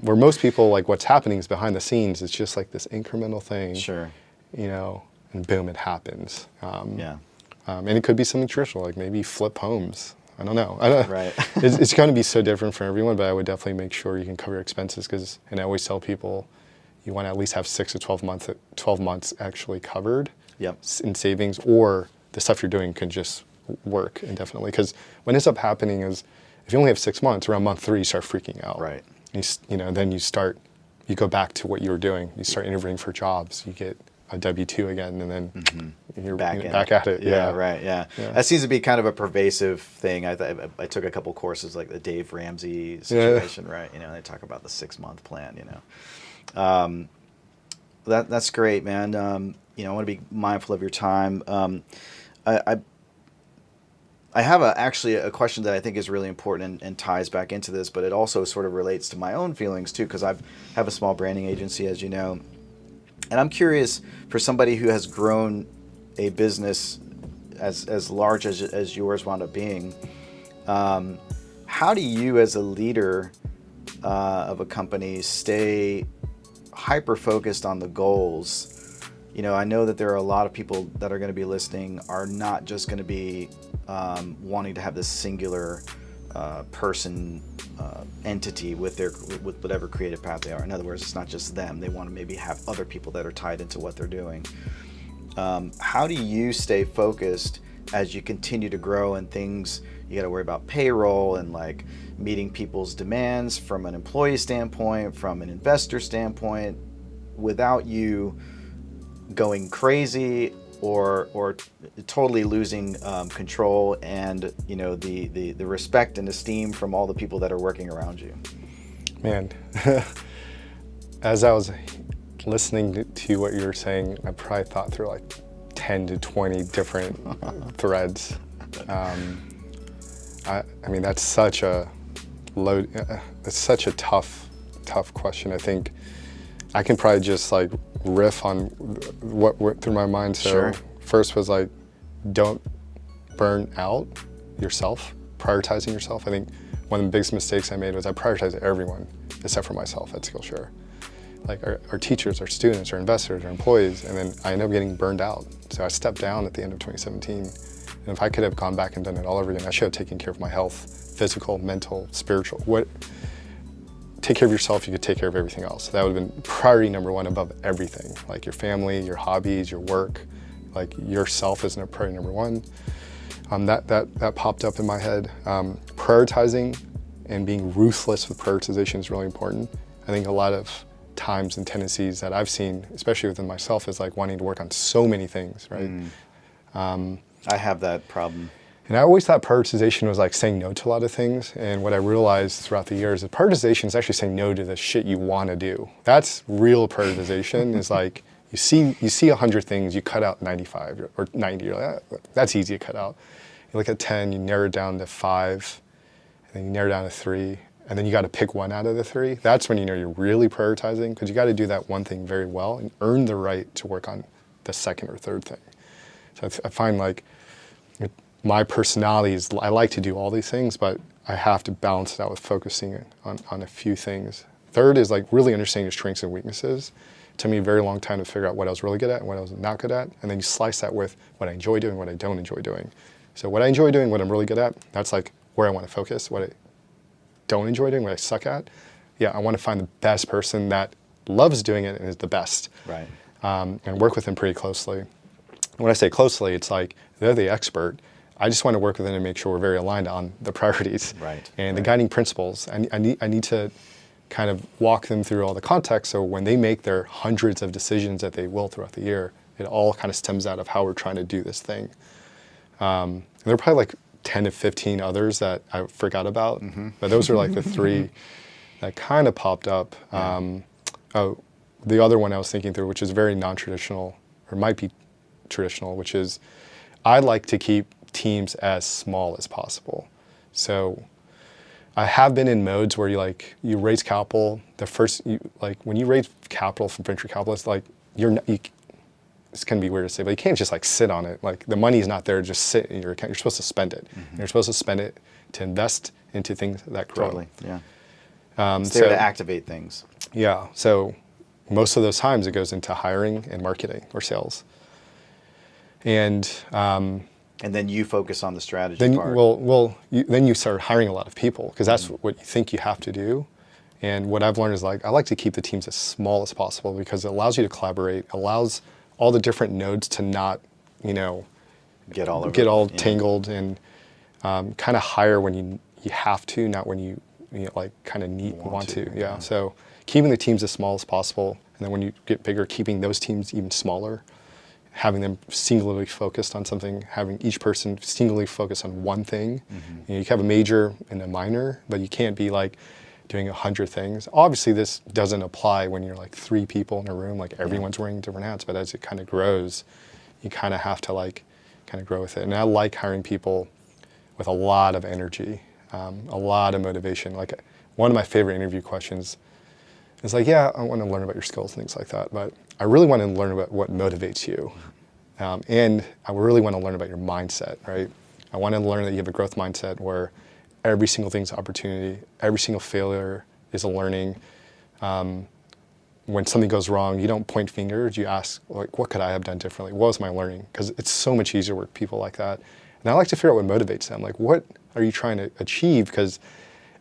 Where most people, like what's happening is behind the scenes. It's just like this incremental thing. Sure. And boom, it happens. And it could be something traditional, like maybe flip homes. I don't know. Right. It's going to be so different for everyone, but I would definitely make sure you can cover your expenses and I always tell people, you want to at least have 6 to 12 months actually covered Yep. in savings, or the stuff you're doing can just work indefinitely. Because what ends up happening is, if you only have 6 months, around month 3 you start freaking out. Right. Then you go back to what you were doing. You start interviewing for jobs. You get a W-2 again, and then you're back at it. Yeah, right. Yeah. That seems to be kind of a pervasive thing. I took a couple courses like the Dave Ramsey situation, right? They talk about the 6-month plan. That's great, man. I want to be mindful of your time. I have actually a question that I think is really important and ties back into this, but it also sort of relates to my own feelings too, because I have a small branding agency, as you know. And I'm curious, for somebody who has grown a business as large as yours wound up being, how do you as a leader of a company stay hyper-focused on the goals? I know that there are a lot of people that are going to be listening are not just going to be wanting to have this singular person entity with whatever creative path they are. In other words, it's not just them. They want to maybe have other people that are tied into what they're doing. How do you stay focused as you continue to grow and things? You got to worry about payroll and like meeting people's demands from an employee standpoint, from an investor standpoint, without you going crazy or totally losing control and the respect and esteem from all the people that are working around you. Man, as I was listening to what you were saying, I probably thought through like 10 to 20 different threads. I mean, that's such a load. It's such a tough question. I think I can probably just like riff on what went through my mind. So Sure. First was like, don't burn out yourself, prioritizing yourself. I think one of the biggest mistakes I made was I prioritized everyone except for myself at Skillshare. Like our teachers, our students, our investors, our employees, and then I ended up getting burned out. So I stepped down at the end of 2017. And if I could have gone back and done it all over again, I should have taken care of my health, physical, mental, spiritual. Take care of yourself, you could take care of everything else. That would have been priority number one above everything. Like your family, your hobbies, your work, like yourself is priority number one. That popped up in my head. Prioritizing and being ruthless with prioritization is really important. I think a lot of times and tendencies that I've seen, especially within myself, is like wanting to work on so many things, right? I have that problem. And I always thought prioritization was like saying no to a lot of things. And what I realized throughout the years is prioritization is actually saying no to the shit you want to do. That's real prioritization. Is like you see 100 things, you cut out 95 or 90. You're like, that's easy to cut out. You look at 10, you narrow it down to 5, and then you narrow down to 3, and then you got to pick one out of the 3. That's when you know you're really prioritizing, because you got to do that one thing very well and earn the right to work on the second or third thing. So I find like my personality is, I like to do all these things, but I have to balance it out with focusing on a few things. Third is like really understanding your strengths and weaknesses. It took me a very long time to figure out what I was really good at and what I was not good at. And then you slice that with what I enjoy doing, what I don't enjoy doing. So what I enjoy doing, what I'm really good at, that's like where I want to focus. What I don't enjoy doing, what I suck at, yeah, I want to find the best person that loves doing it and is the best. Right. And work with them pretty closely. When I say closely, it's like they're the expert. I just want to work with them and make sure we're very aligned on the priorities and the guiding principles. I need to kind of walk them through all the context, so when they make their hundreds of decisions that they will throughout the year, it all kind of stems out of how we're trying to do this thing. And there are probably like 10 to 15 others that I forgot about, but those are like the 3 that kind of popped up. The other one I was thinking through, which is very non-traditional, or might be traditional, which is I like to keep teams as small as possible. So I have been in modes where you raise capital. When you raise capital from venture capitalists, like it's gonna be weird to say, but you can't just like sit on it. Like the money is not there to just sit in your account. You're supposed to spend it. You're supposed to spend it to invest into things that grow. Totally. Yeah. It's there to activate things. Yeah. So most of those times it goes into hiring and marketing or sales. And then you focus on the strategy part. Then you start hiring a lot of people, because that's what you think you have to do. And what I've learned is like, I like to keep the teams as small as possible because it allows you to collaborate, allows all the different nodes to not, get all tangled, and kind of hire when you have to, not when you like kind of want to. Yeah. So keeping the teams as small as possible, and then when you get bigger, keeping those teams even smaller, having them singularly focused on something, having each person singularly focused on one thing. You can have a major and a minor, but you can't be like doing 100 things. Obviously, this doesn't apply when you're like 3 people in a room, like everyone's wearing different hats, but as it kind of grows, you kind of have to like kind of grow with it. And I like hiring people with a lot of energy, a lot of motivation. Like one of my favorite interview questions is like, yeah, I want to learn about your skills and things like that, but I really want to learn about what motivates you. And I really want to learn about your mindset, right? I want to learn that you have a growth mindset where every single thing's an opportunity, every single failure is a learning. When something goes wrong, you don't point fingers, you ask, like, what could I have done differently? What was my learning? Because it's so much easier with people like that. And I like to figure out what motivates them. Like, what are you trying to achieve? Because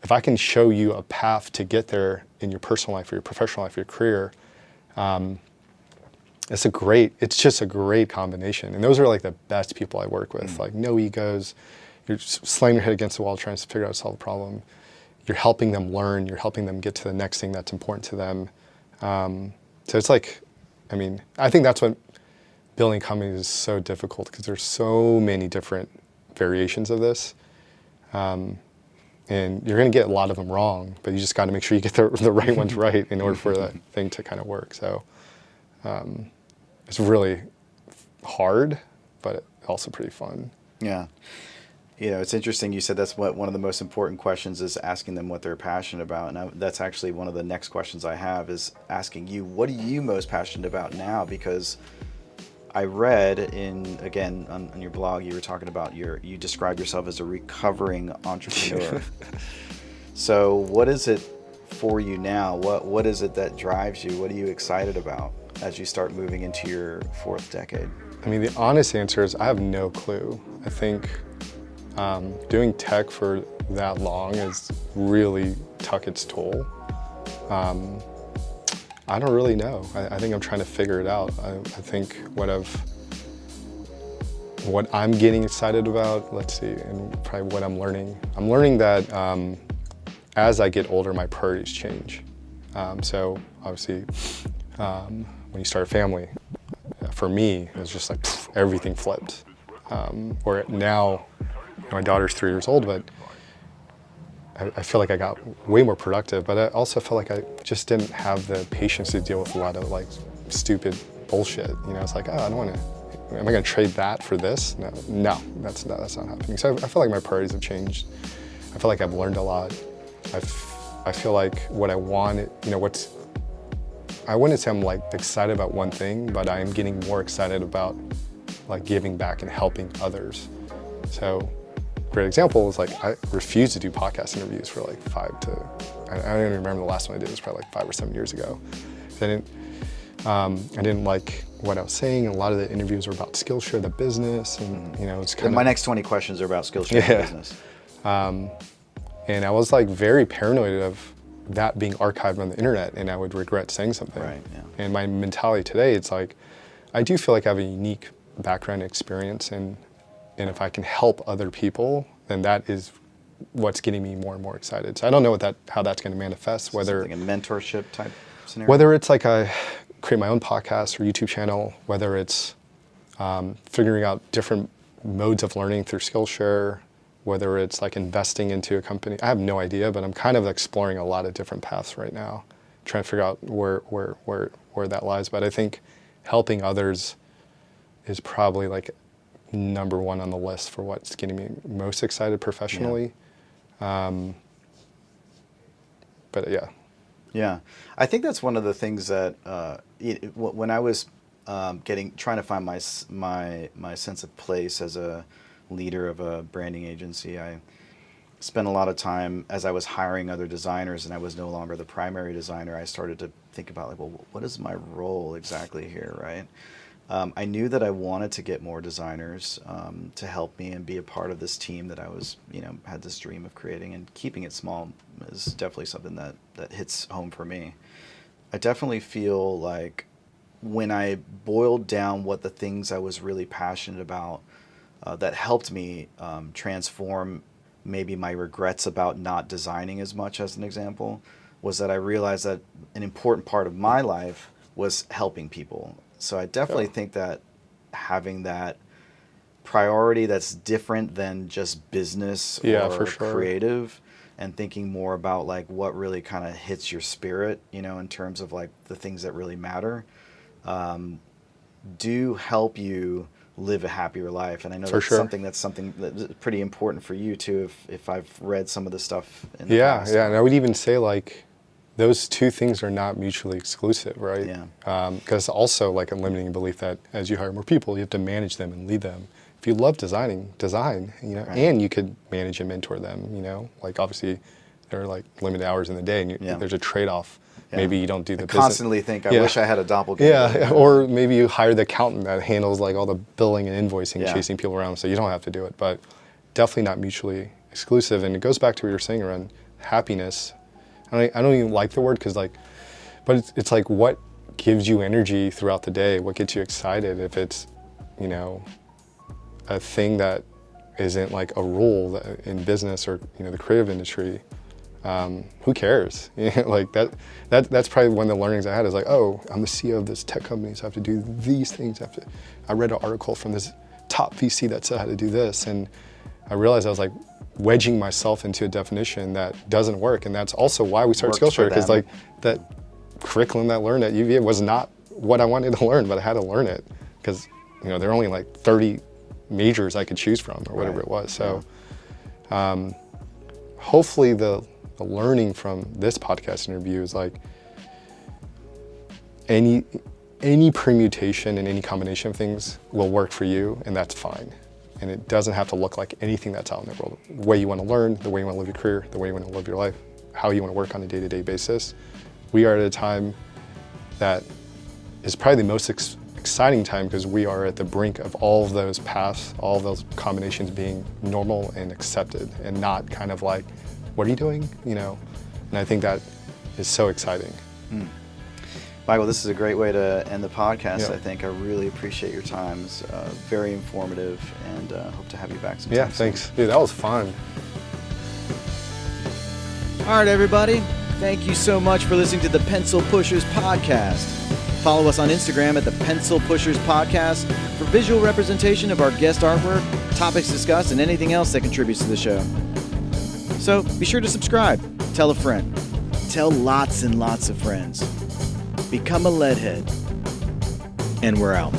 if I can show you a path to get there in your personal life or your professional life or your career, it's just a great combination. And those are like the best people I work with. Like no egos, you're slamming your head against the wall trying to figure out how to solve a problem. You're helping them learn, you're helping them get to the next thing that's important to them. So it's like, I think that's what building companies is so difficult because there's so many different variations of this. And you're going to get a lot of them wrong, but you just got to make sure you get the right ones right in order for that thing to kind of work. So it's really hard, but also pretty fun. Yeah. It's interesting. You said that's what one of the most important questions is, asking them what they're passionate about. And that's actually one of the next questions I have is asking you, what are you most passionate about now? Because I read on your blog, you were talking about you describe yourself as a recovering entrepreneur. So what is it for you now? What is it that drives you? What are you excited about as you start moving into your 4th decade? The honest answer is I have no clue. I think doing tech for that long has really took its toll. I don't really know. I think I'm trying to figure it out. I think what I'm getting excited about, let's see, and probably what I'm learning that as I get older, my priorities change. So obviously, when you start a family, for me, it was just like everything flipped. Where now, my daughter's 3 years old, but I feel like I got way more productive, but I also felt like I just didn't have the patience to deal with a lot of like stupid bullshit. It's like, I don't want to, am I going to trade that for this? No, that's not happening. So I feel like my priorities have changed. I feel like I've learned a lot. I feel like what I want, I wouldn't say I'm like excited about one thing, but I am getting more excited about like giving back and helping others. So great example is like I refused to do podcast interviews for like I don't even remember the last one I did. It was probably like 5 or 7 years ago. I didn't like what I was saying. A lot of the interviews were about Skillshare, the business, and it's kind of my next 20 questions are about Skillshare business. And I was like very paranoid of that being archived on the internet, and I would regret saying something. Right. Yeah. And my mentality today, it's like I do feel like I have a unique background experience, and if I can help other people, then that is what's getting me more and more excited. So I don't know how that's going to manifest. Whether something a mentorship type scenario. Whether it's like I create my own podcast or YouTube channel, whether it's figuring out different modes of learning through Skillshare, whether it's like investing into a company, I have no idea. But I'm kind of exploring a lot of different paths right now, trying to figure out where that lies. But I think helping others is probably like number one on the list for what's getting me most excited professionally. But yeah. Yeah, I think that's one of the things that when I was trying to find my sense of place as a leader of a branding agency, I spent a lot of time as I was hiring other designers and I was no longer the primary designer. I started to think about like, well, what is my role exactly here, right? I knew that I wanted to get more designers to help me and be a part of this team that I was, had this dream of creating, and keeping it small is definitely something that hits home for me. I definitely feel like when I boiled down what the things I was really passionate about that helped me transform maybe my regrets about not designing as much, as an example, was that I realized that an important part of my life was helping people. So I definitely think that having that priority that's different than just business or creative, and thinking more about like what really kind of hits your spirit, in terms of like the things that really matter, do help you live a happier life. And I know that's something that's pretty important for you too, if I've read some of the stuff in the past. And I would even say like those two things are not mutually exclusive, right? Yeah. Because also like a limiting belief that as you hire more people, you have to manage them and lead them. If you love design, and you could manage and mentor them, like obviously there are like limited hours in the day, and there's a trade-off. Yeah. Maybe you don't do the business. Constantly think, I wish I had a doppelganger. Yeah, or maybe you hire the accountant that handles like all the billing and invoicing, chasing people around, so you don't have to do it. But definitely not mutually exclusive. And it goes back to what you were saying around happiness. I don't even like the word but it's like what gives you energy throughout the day, what gets you excited. If it's, a thing that isn't like a rule in business or, the creative industry, who cares? Like that's probably one of the learnings I had is like, oh, I'm the CEO of this tech company, so I have to do these things. I read an article from this top VC that said how to do this, and I realized I was like wedging myself into a definition that doesn't work. And that's also why we started Skillshare, because like that curriculum that I learned at UVA was not what I wanted to learn, but I had to learn it because, there are only like 30 majors I could choose from or whatever it was. So hopefully the learning from this podcast interview is like any permutation and any combination of things will work for you, and that's fine. And it doesn't have to look like anything that's out in the world. The way you want to learn, the way you want to live your career, the way you want to live your life, how you want to work on a day-to-day basis. We are at a time that is probably the most exciting time because we are at the brink of all of those paths, all of those combinations being normal and accepted and not kind of like, what are you doing? And I think that is so exciting. Michael, this is a great way to end the podcast. I think I really appreciate your time. It's very informative, and hope to have you back sometime. Yeah, thanks. Dude, that was fun. All right, everybody. Thank you so much for listening to the Pencil Pushers Podcast. Follow us on Instagram at the Pencil Pushers Podcast for visual representation of our guest artwork, topics discussed, and anything else that contributes to the show. So be sure to subscribe. Tell a friend. Tell lots and lots of friends. Become a Leadhead. And we're out.